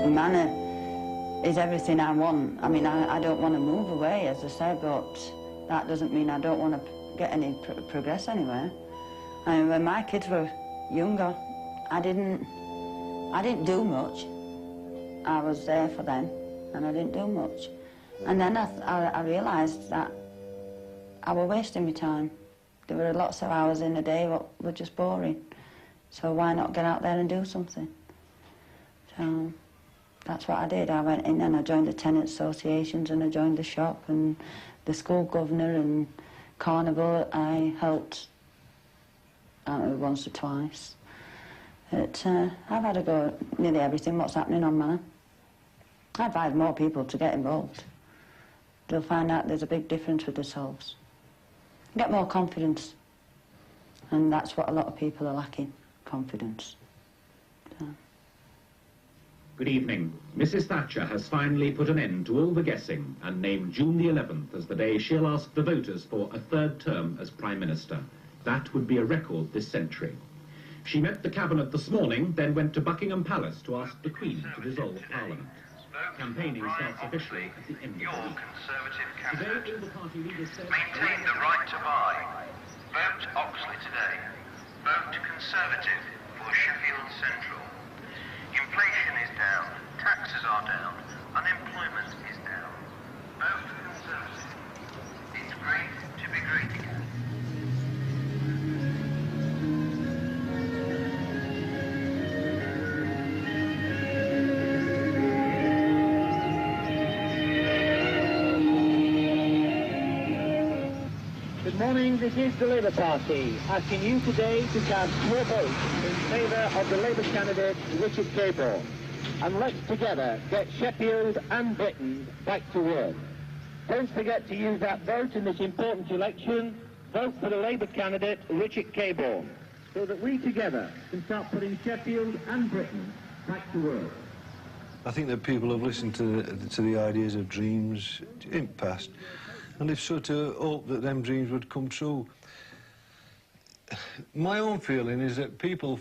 Manor is everything I want. I mean, I don't want to move away, as I said, but that doesn't mean I don't want to get any progress anywhere. I mean, when my kids were younger, I didn't do much. I was there for them, and I didn't do much. And then I realised that I was wasting my time. There were lots of hours in a day that were just boring. So why not get out there and do something? So that's what I did. I went in and I joined the tenant associations and I joined the shop and the school governor and carnival. I helped once or twice. But I've had a go at nearly everything what's happening on Manor. I advise more people to get involved. They'll find out there's a big difference with themselves. Get more confidence. And that's what a lot of people are lacking, confidence. So. Good evening. Mrs. Thatcher has finally put an end to all the guessing and named June the 11th as the day she'll ask the voters for a third term as Prime Minister. That would be a record this century. She met the Cabinet this morning, then went to Buckingham Palace to ask the Queen to dissolve Parliament. Campaigning starts officially at the end of the week. Today, all the party leaders said... Maintain the right to buy. Vote Oxley today. Vote Conservative for Sheffield Central. Inflation is down, taxes are down, unemployment is down. Vote Conservative. It's great to be great again. Good morning, this is the Labour Party, asking you today to cast your vote in favour of the Labour candidate, Richard Cabourn. And let's together get Sheffield and Britain back to work. Don't forget to use that vote in this important election. Vote for the Labour candidate, Richard Cabourn, so that we together can start putting Sheffield and Britain back to work. I think that people have listened to the ideas of dreams in the past, and they've sort of hoped that them dreams would come true. My own feeling is that people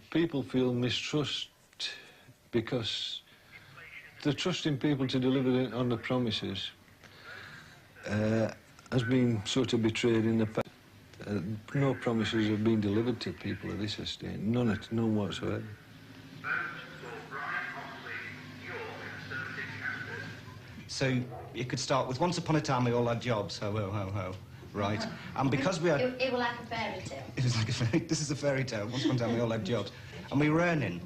feel mistrust because the trust in people to deliver on the promises has been sort of betrayed in the past. No promises have been delivered to people at this estate, none whatsoever. So you could start with once upon a time we all had jobs, ho, ho, ho, ho, right? And because we had... It was like a fairy tale. It was like this is a fairy tale. Once upon a time we all had jobs. And we were earning.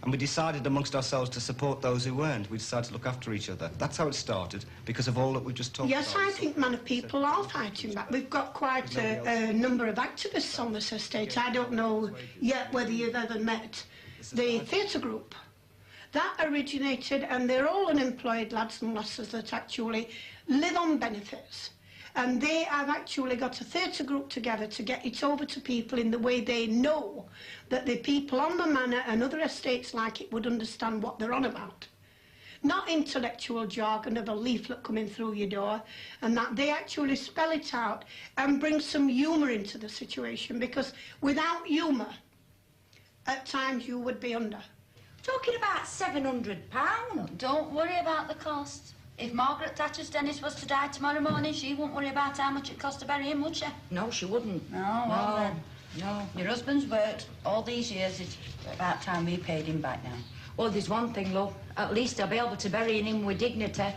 And we decided amongst ourselves to support those who weren't. We decided to look after each other. That's how it started, because of all that we just talked about. Yes, I think Manor people are fighting back. We've got quite a number of activists on this estate. I don't know yet whether you've ever met the theatre group. That originated, and they're all unemployed lads and lasses that actually live on benefits. And they have actually got a theatre group together to get it over to people in the way they know that the people on the manor and other estates like it would understand what they're on about. Not intellectual jargon of a leaflet coming through your door, and that they actually spell it out and bring some humour into the situation, because without humour, at times you would be under. Talking about £700. Don't worry about the cost. If Margaret Thatcher's Dennis was to die tomorrow morning, she wouldn't worry about how much it cost to bury him, would she? No, she wouldn't. No. Your husband's worked all these years. It's about time we paid him back now. Well, there's one thing, love. At least I'll be able to bury him with dignity.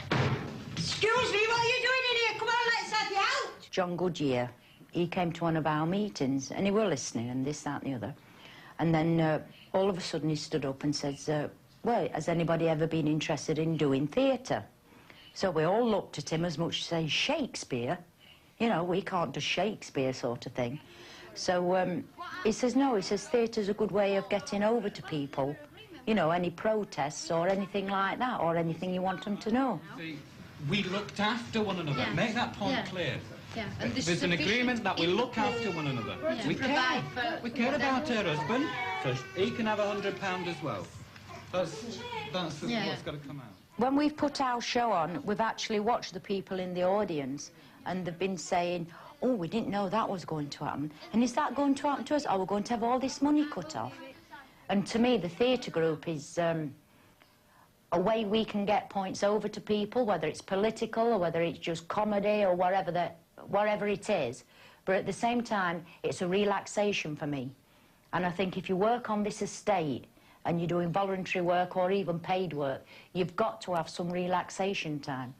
Excuse me, what are you doing in here? Come on, let's have you out. John Goodyear, he came to one of our meetings, and he were listening, and this, that, and the other. And then all of a sudden he stood up and says, well, has anybody ever been interested in doing theatre? So we all looked at him as much as saying, Shakespeare? You know, we can't do Shakespeare sort of thing. So he says, no, he says, theatre's a good way of getting over to people, you know, any protests or anything like that, or anything you want them to know. We looked after one another. Yeah. Make that point clear. Yeah. And There's an agreement that we look after one another. Yeah. We care about her husband, so he can have £100 as well. That's what's got to come out. When we've put our show on, we've actually watched the people in the audience, and they've been saying, oh, we didn't know that was going to happen. And is that going to happen to us? Are we going to have all this money cut off? And to me, the theatre group is a way we can get points over to people, whether it's political or whether it's just comedy or whatever it is. But at the same time, it's a relaxation for me. And I think if you work on this estate and you're doing voluntary work or even paid work, you've got to have some relaxation time.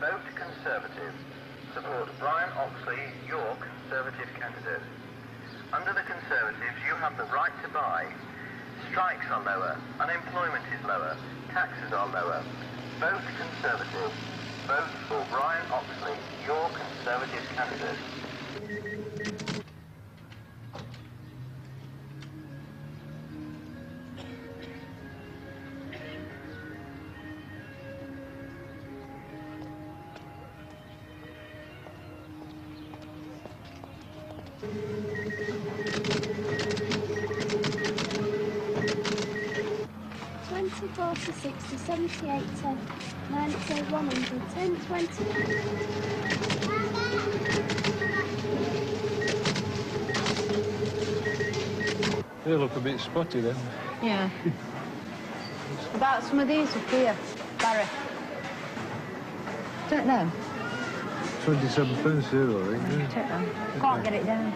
Vote Conservative. Support Brian Oxley, your Conservative candidate. Under the Conservatives, you have the right to buy. Strikes are lower, unemployment is lower, taxes are lower. Vote Conservative. Vote for Brian Oxley, your Conservative candidate. 30, 40, 60, 70, 80, 90, 100, 10, 20. They look a bit spotty then. Yeah. About some of these up here, Barry? Don't know. 27 pence here, I think. Don't know. Can't get it down.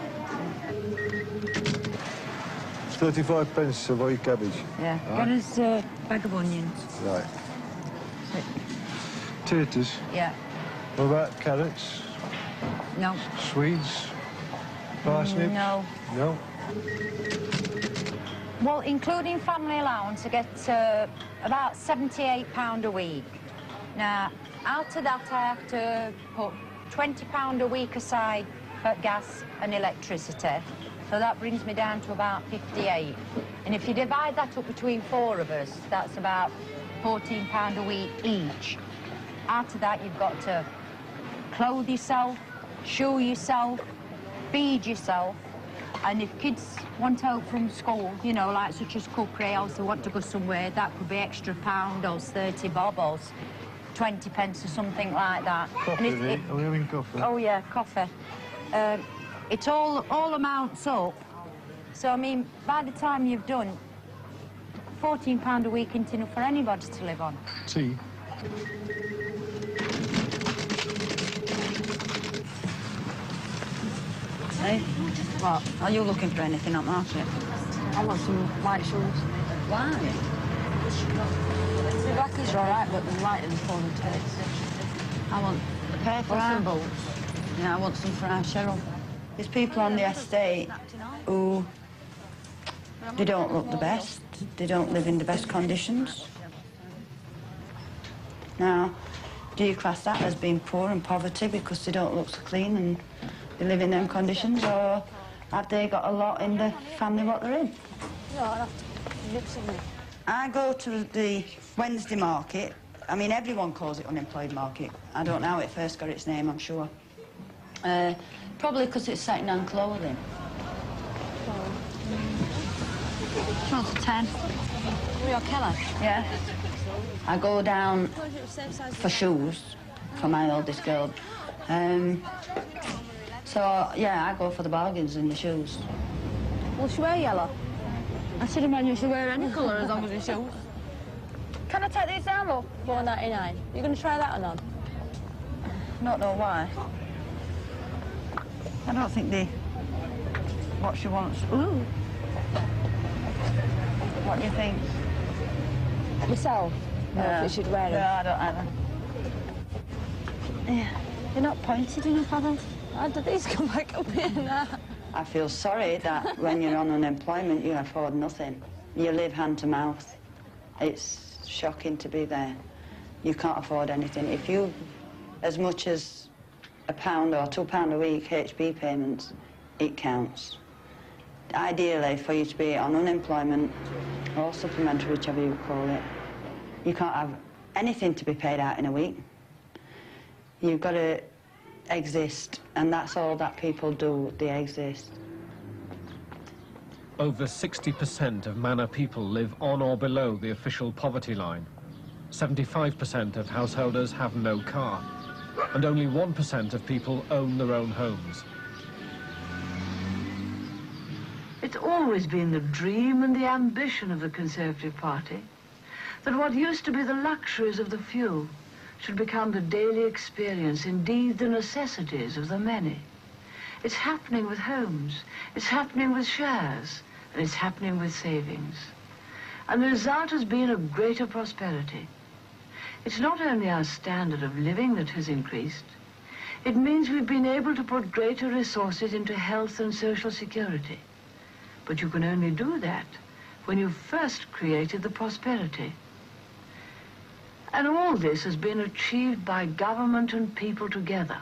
35 pence Savoy cabbage. Yeah. Right. Get us a bag of onions. Right. Taters. Yeah. What about carrots? No. Swedes? Parsnips? No. No? Well, including family allowance, I get about £78 a week. Now, out of that, I have to put £20 a week aside for gas and electricity. So that brings me down to about 58. And if you divide that up between 4 of us, that's about £14 a week each. After that, you've got to clothe yourself, shoe yourself, feed yourself, and if kids want help from school, you know, like such as cookery, or they want to go somewhere, that could be extra £1 or 30 bob or 20 pence or something like that. Coffee, are we having coffee? Oh, yeah, coffee. It all amounts up. So, I mean, by the time you've done, £14 a week isn't enough for anybody to live on. Tea? Hey, what? Are you looking for anything at market? I want some white shoes. Why? The black is all right, but the white is for the taste. I want a pair for some boots. Yeah, I want some for Aunt Cheryl. There's people on the estate who, they don't look the best. They don't live in the best conditions. Now, do you class that as being poor and poverty because they don't look so clean and they live in them conditions, or have they got a lot in the family what they're in? No, I'll have to nip something. I go to the Wednesday market. I mean, everyone calls it unemployed market. I don't know how it first got its name, I'm sure. Probably because it's second-hand clothing. What's a 10? Real Keller? Yeah. I go down for shoes for my oldest girl. So, yeah, I go for the bargains in the shoes. Will she wear yellow? I should imagine you should wear any colour as long as it's shoes. Can I take these down, love? $4.99. You going to try that or not? Not know why. I don't think what she wants. Ooh. What do you think? Yourself? Yeah. If you should wear them? No, I don't either. Yeah. You're not pointed enough, are they? How did these come back up here now? I feel sorry that when you're on unemployment, you afford nothing. You live hand to mouth. It's shocking to be there. You can't afford anything. If you, as much as £1 or £2 a week HB payments, it counts. Ideally, for you to be on unemployment or supplementary, whichever you call it, you can't have anything to be paid out in a week. You've got to exist, and that's all that people do, they exist. Over 60% of Manor people live on or below the official poverty line. 75% of householders have no car, and only 1% of people own their own homes. It's always been the dream and the ambition of the Conservative Party that what used to be the luxuries of the few should become the daily experience, indeed the necessities of the many. It's happening with homes, it's happening with shares, and it's happening with savings. And the result has been a greater prosperity. It's not only our standard of living that has increased, it means we've been able to put greater resources into health and social security. But you can only do that when you've first created the prosperity. And all this has been achieved by government and people together.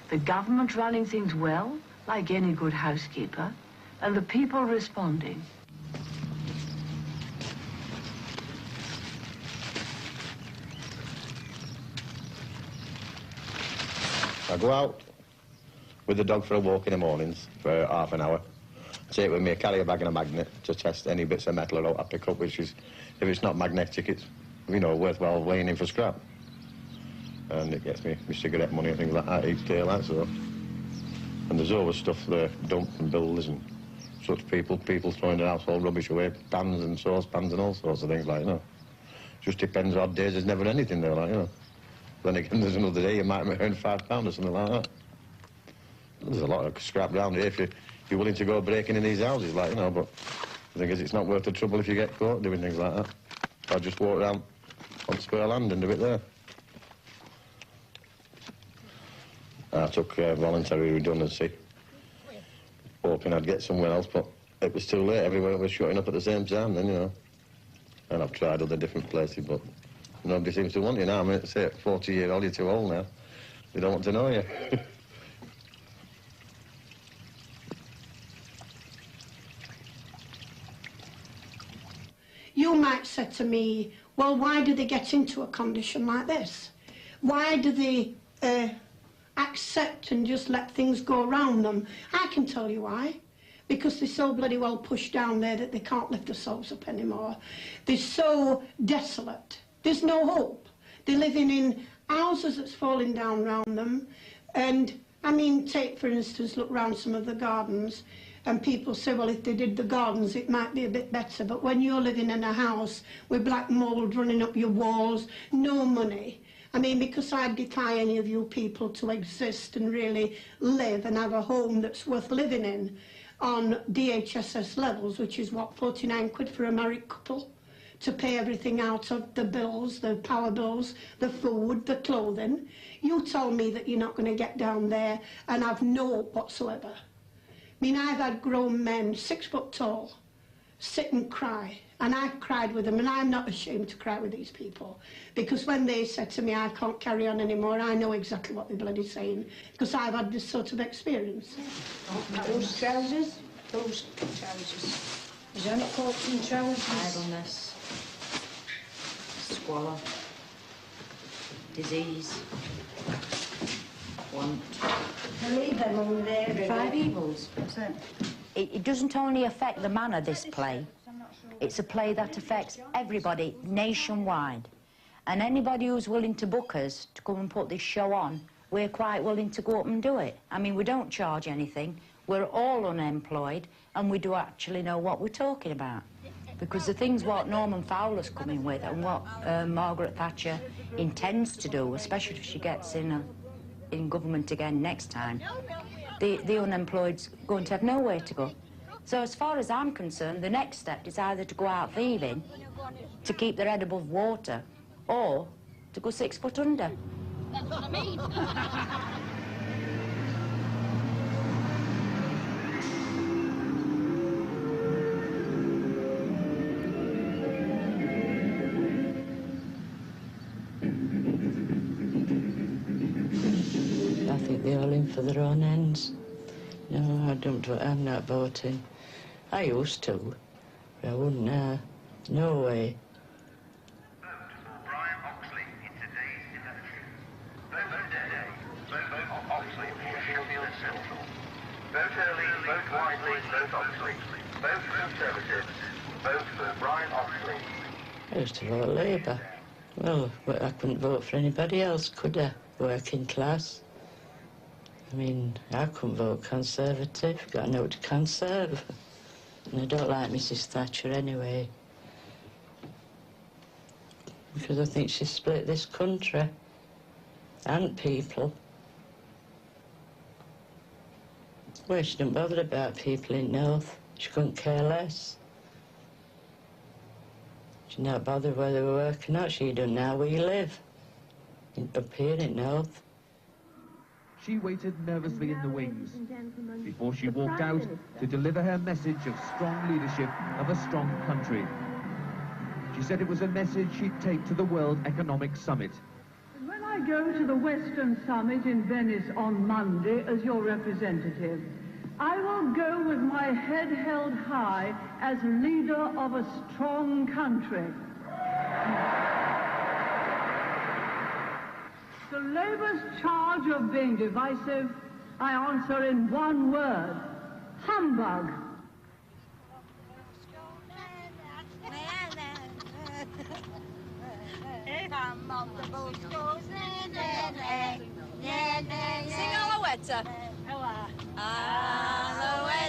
The government running things well, like any good housekeeper, and the people responding. I go out with the dog for a walk in the mornings for half an hour. take with me a carrier bag and a magnet to test any bits of metal or out I pick up, which is, if it's not magnetic, it's, you know, worthwhile weighing in for scrap. And it gets me my cigarette money and things like that each day, like so. And there's always stuff there, dumped from builders and such people throwing their household rubbish away, pans and saucepans and all sorts of things, like, you know. Just depends odd days, there's never anything there, like, you know. Then again, there's another day you might earn £5 or something like that. There's a lot of scrap round here if you're willing to go breaking in these houses, like, you know, but the thing is, it's not worth the trouble if you get caught doing things like that. I just walk around on spare land and do it there. I took voluntary redundancy, hoping I'd get somewhere else, but it was too late. Everywhere was shutting up at the same time then, you know. And I've tried other different places, but nobody seems to want you now. I mean, say, 40-year-old, you're too old now. They don't want to know you. You might say to me, well, why do they get into a condition like this? Why do they accept and just let things go around them? I can tell you why. Because they're so bloody well pushed down there that they can't lift themselves up anymore. They're so desolate. There's no hope. They're living in houses that's falling down around them. And, I mean, take, for instance, look round some of the gardens, and people say, well, if they did the gardens, it might be a bit better. But when you're living in a house with black mould running up your walls, no money. I mean, because I defy any of you people to exist and really live and have a home that's worth living in on DHSS levels, which is, what, 49 quid for a married couple, to pay everything out of the bills, the power bills, the food, the clothing. You tell me that you're not going to get down there and have no hope whatsoever. I mean, I've had grown men, 6 foot tall, sit and cry, and I've cried with them, and I'm not ashamed to cry with these people, because when they said to me, I can't carry on anymore, I know exactly what they're bloody saying, because I've had this sort of experience. Those trousers? Those trousers. Is there any coats and trousers? Idleness. Squalor. Disease. Want. Leave them on there. 5 evils. What's that? It doesn't only affect the manor, this play. It's a play that affects everybody nationwide. And anybody who's willing to book us to come and put this show on, we're quite willing to go up and do it. I mean, we don't charge anything. We're all unemployed, and we do actually know what we're talking about. Because the things what Norman Fowler's coming with and what Margaret Thatcher intends to do, especially if she gets in government again next time, the unemployed's going to have nowhere to go. So as far as I'm concerned, the next step is either to go out thieving to keep their head above water, or to go 6 foot under. That's what I mean. I think they're all in for their own ends. No, I don't. I'm not voting. I used to, but I wouldn't now. No way. Vote for Brian Oxley in today's election. Vote today. Vote Oxley for Sheffield Central. Vote early, vote wisely, vote Oxley. Vote Conservative. Vote for Brian Oxley. I used to vote Labour. Well, I couldn't vote for anybody else, could I? Working class. I mean, I couldn't vote Conservative. Got a note to conserve. And I don't like Mrs. Thatcher anyway. Because I think she split this country and people. Well, she didn't bother about people in North. She couldn't care less. She didn't bother whether they were working or not. She don't know where you live. Up here in North. She waited nervously in the wings before she walked out to deliver her message of strong leadership of a strong country. She said it was a message she'd take to the World Economic Summit. When I go to the Western Summit in Venice on Monday as your representative, I will go with my head held high as leader of a strong country. To Labour's charge of being divisive, I answer in one word: humbug. come on the boat goes Sing Alouetta. Alouetta,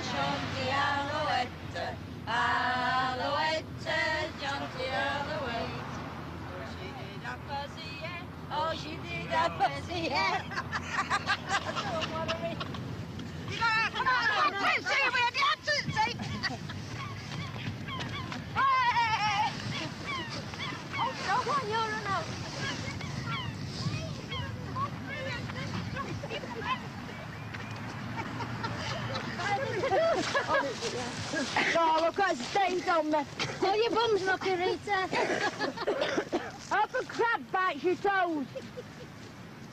Shanty Alouetta. Alouetta, Shanty Alouetta. Oh, she did a fuzzy, yeah. You know, come on, sing it with the accent, see? Hey! Oh, no, what, you're an out. Oh, we've got stains on me. Oh, your bum's looking, Rita. Up a crab bites your toes.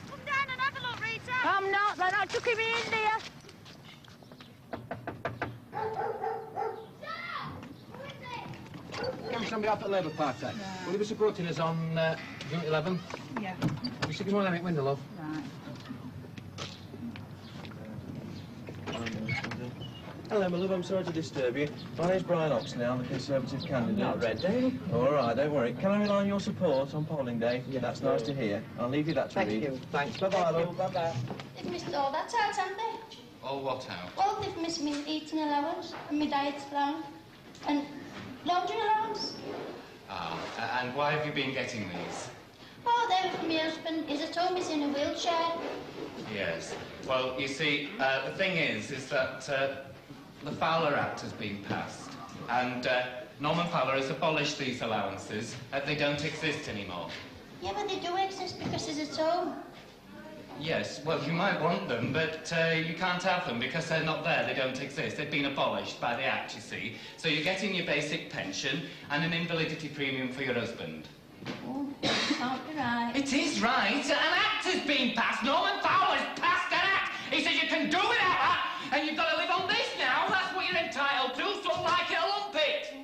Come down and have a look, Rita. I'm not, they're not chucking me in there. Campus on behalf of the Labour Party. Right. Will you be supporting us on June 11th? Yeah. You stick us one of them in window, love. Right. Hello, my love, I'm sorry to disturb you. My name's Brian Oxley, I'm the Conservative candidate. Not red, Dale. All right, don't worry. Can I rely on your support on polling day? Yeah, that's nice to hear. I'll leave you that to read. Thank you. Thanks, bye-bye, love. Bye-bye. They've missed all that out, haven't they? All what out? Well, they've missed me eating allowance and my diet allowance and laundry allowance. Ah, and why have you been getting these? Oh, they're from my husband. He's at home, he's in a wheelchair. Yes. Well, you see, the thing is that the Fowler Act has been passed, and Norman Fowler has abolished these allowances. They don't exist anymore. Yeah, but they do exist because he's at home. Yes, well, you might want them, but you can't have them because they're not there, they don't exist. They've been abolished by the Act, you see. So you're getting your basic pension and an invalidity premium for your husband. Oh, that can't be right. It is right. An Act has been passed. Norman Fowler's passed an Act. He says you can do without that, and you've got to live on this now. That's what you're entitled to, so like it or lump it.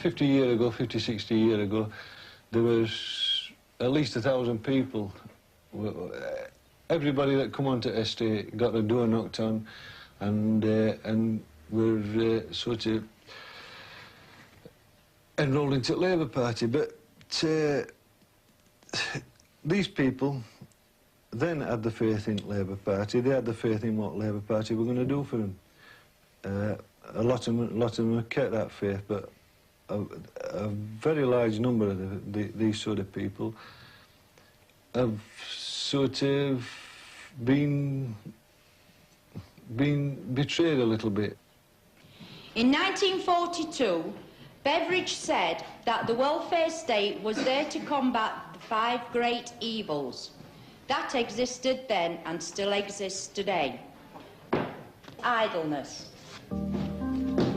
50 years ago, 50, 60 years ago, there was at least 1,000 people. Everybody that come onto estate got a door knocked on, and were sort of enrolled into the Labour Party. But these people then had the faith in Labour Party. They had the faith in what Labour Party were going to do for them. A lot of them have kept that faith, but a very large number of these sort of people have sort of been betrayed a little bit. In 1942, Beveridge said that the welfare state was there to combat the 5 great evils. That existed then and still exists today. Idleness.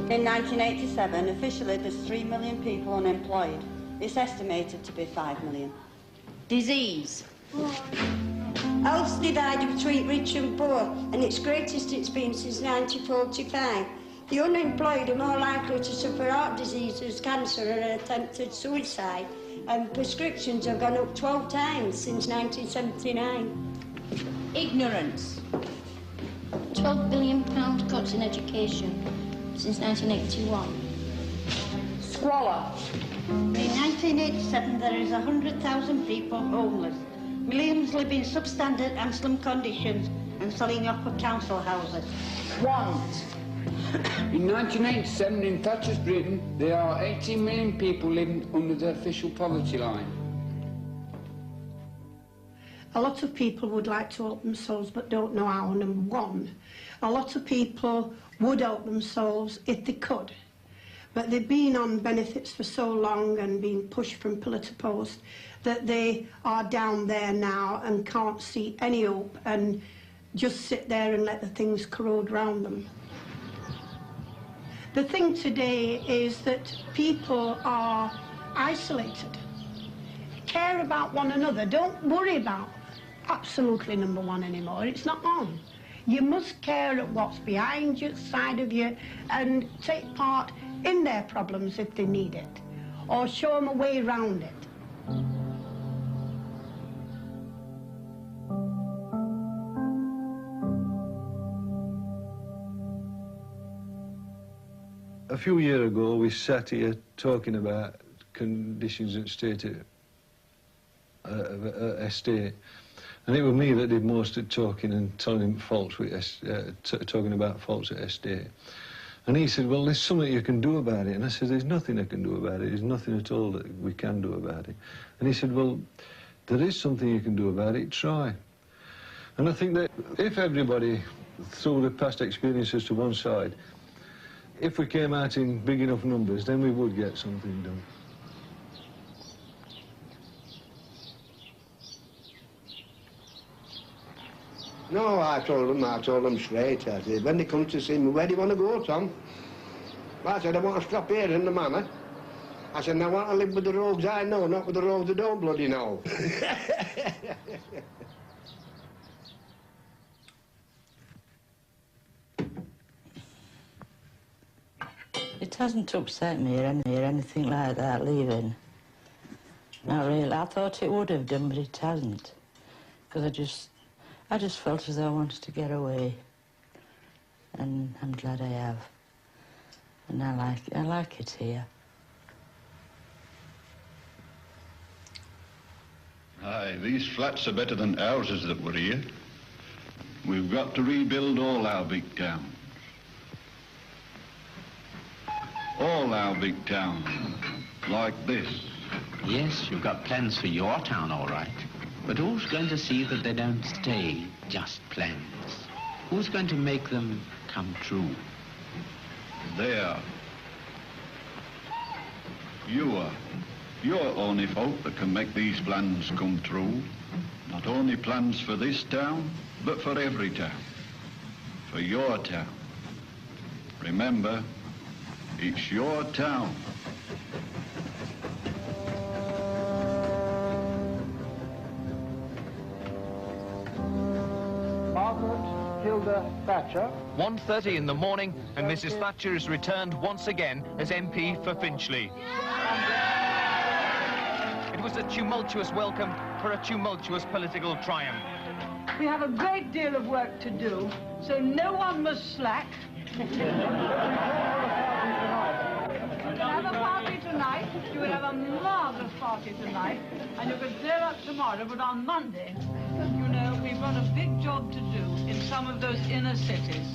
In 1987, officially there's 3 million people unemployed. It's estimated to be 5 million. Disease. Health's divided between rich and poor, and it's greatest it's been since 1945. The unemployed are more likely to suffer heart diseases, cancer and attempted suicide, and prescriptions have gone up 12 times since 1979. Ignorance. £12 billion cuts in education since 1981. Squalor. In 1987, there is 100,000 people homeless. Millions live in substandard and slum conditions and selling off of council houses. Want. In 1987, in Thatcher's Britain, there are 18 million people living under the official poverty line. A lot of people would like to help themselves but don't know how, number one. A lot of people would help themselves if they could. But they've been on benefits for so long and been pushed from pillar to post that they are down there now and can't see any hope and just sit there and let the things corrode round them. The thing today is that people are isolated. Care about one another. Don't worry about absolutely number one anymore. It's not on. You must care at what's behind you, side of you, and take part in their problems if they need it, or show them a way around it. A few years ago, we sat here talking about conditions at state estate, and it was me that did most of talking and telling faults with talking about faults at estate. And he said, well, there's something you can do about it. And I said, there's nothing I can do about it. There's nothing at all that we can do about it. And he said, well, there is something you can do about it. Try. And I think that if everybody threw the past experiences to one side, if we came out in big enough numbers, then we would get something done. No, I told them straight. I said, when they come to see me, where do you want to go, Tom? I said, I want to stop here in the manor. I said, I want to live with the rogues I know, not with the rogues that don't bloody know. It hasn't upset me or anything like that, leaving. Not really. I thought it would have done, but it hasn't. Because I just felt as though I wanted to get away. And I'm glad I have. And I like it here. Aye, these flats are better than houses that were here. We've got to rebuild all our big towns. All our big towns, like this. Yes, you've got plans for your town, all right. But who's going to see that they don't stay just plans? Who's going to make them come true? There. You are. You're only folk that can make these plans come true. Not only plans for this town, but for every town. For your town. Remember, it's your town. Margaret Hilda Thatcher. 1:30 in the morning, and Mrs. Thatcher is returned once again as MP for Finchley. It was a tumultuous welcome for a tumultuous political triumph. We have a great deal of work to do, so no one must slack. Have a party tonight. You will have a marvellous party tonight, and you can clear up tomorrow, but on Monday, you know, we've got a big job to do in some of those inner cities.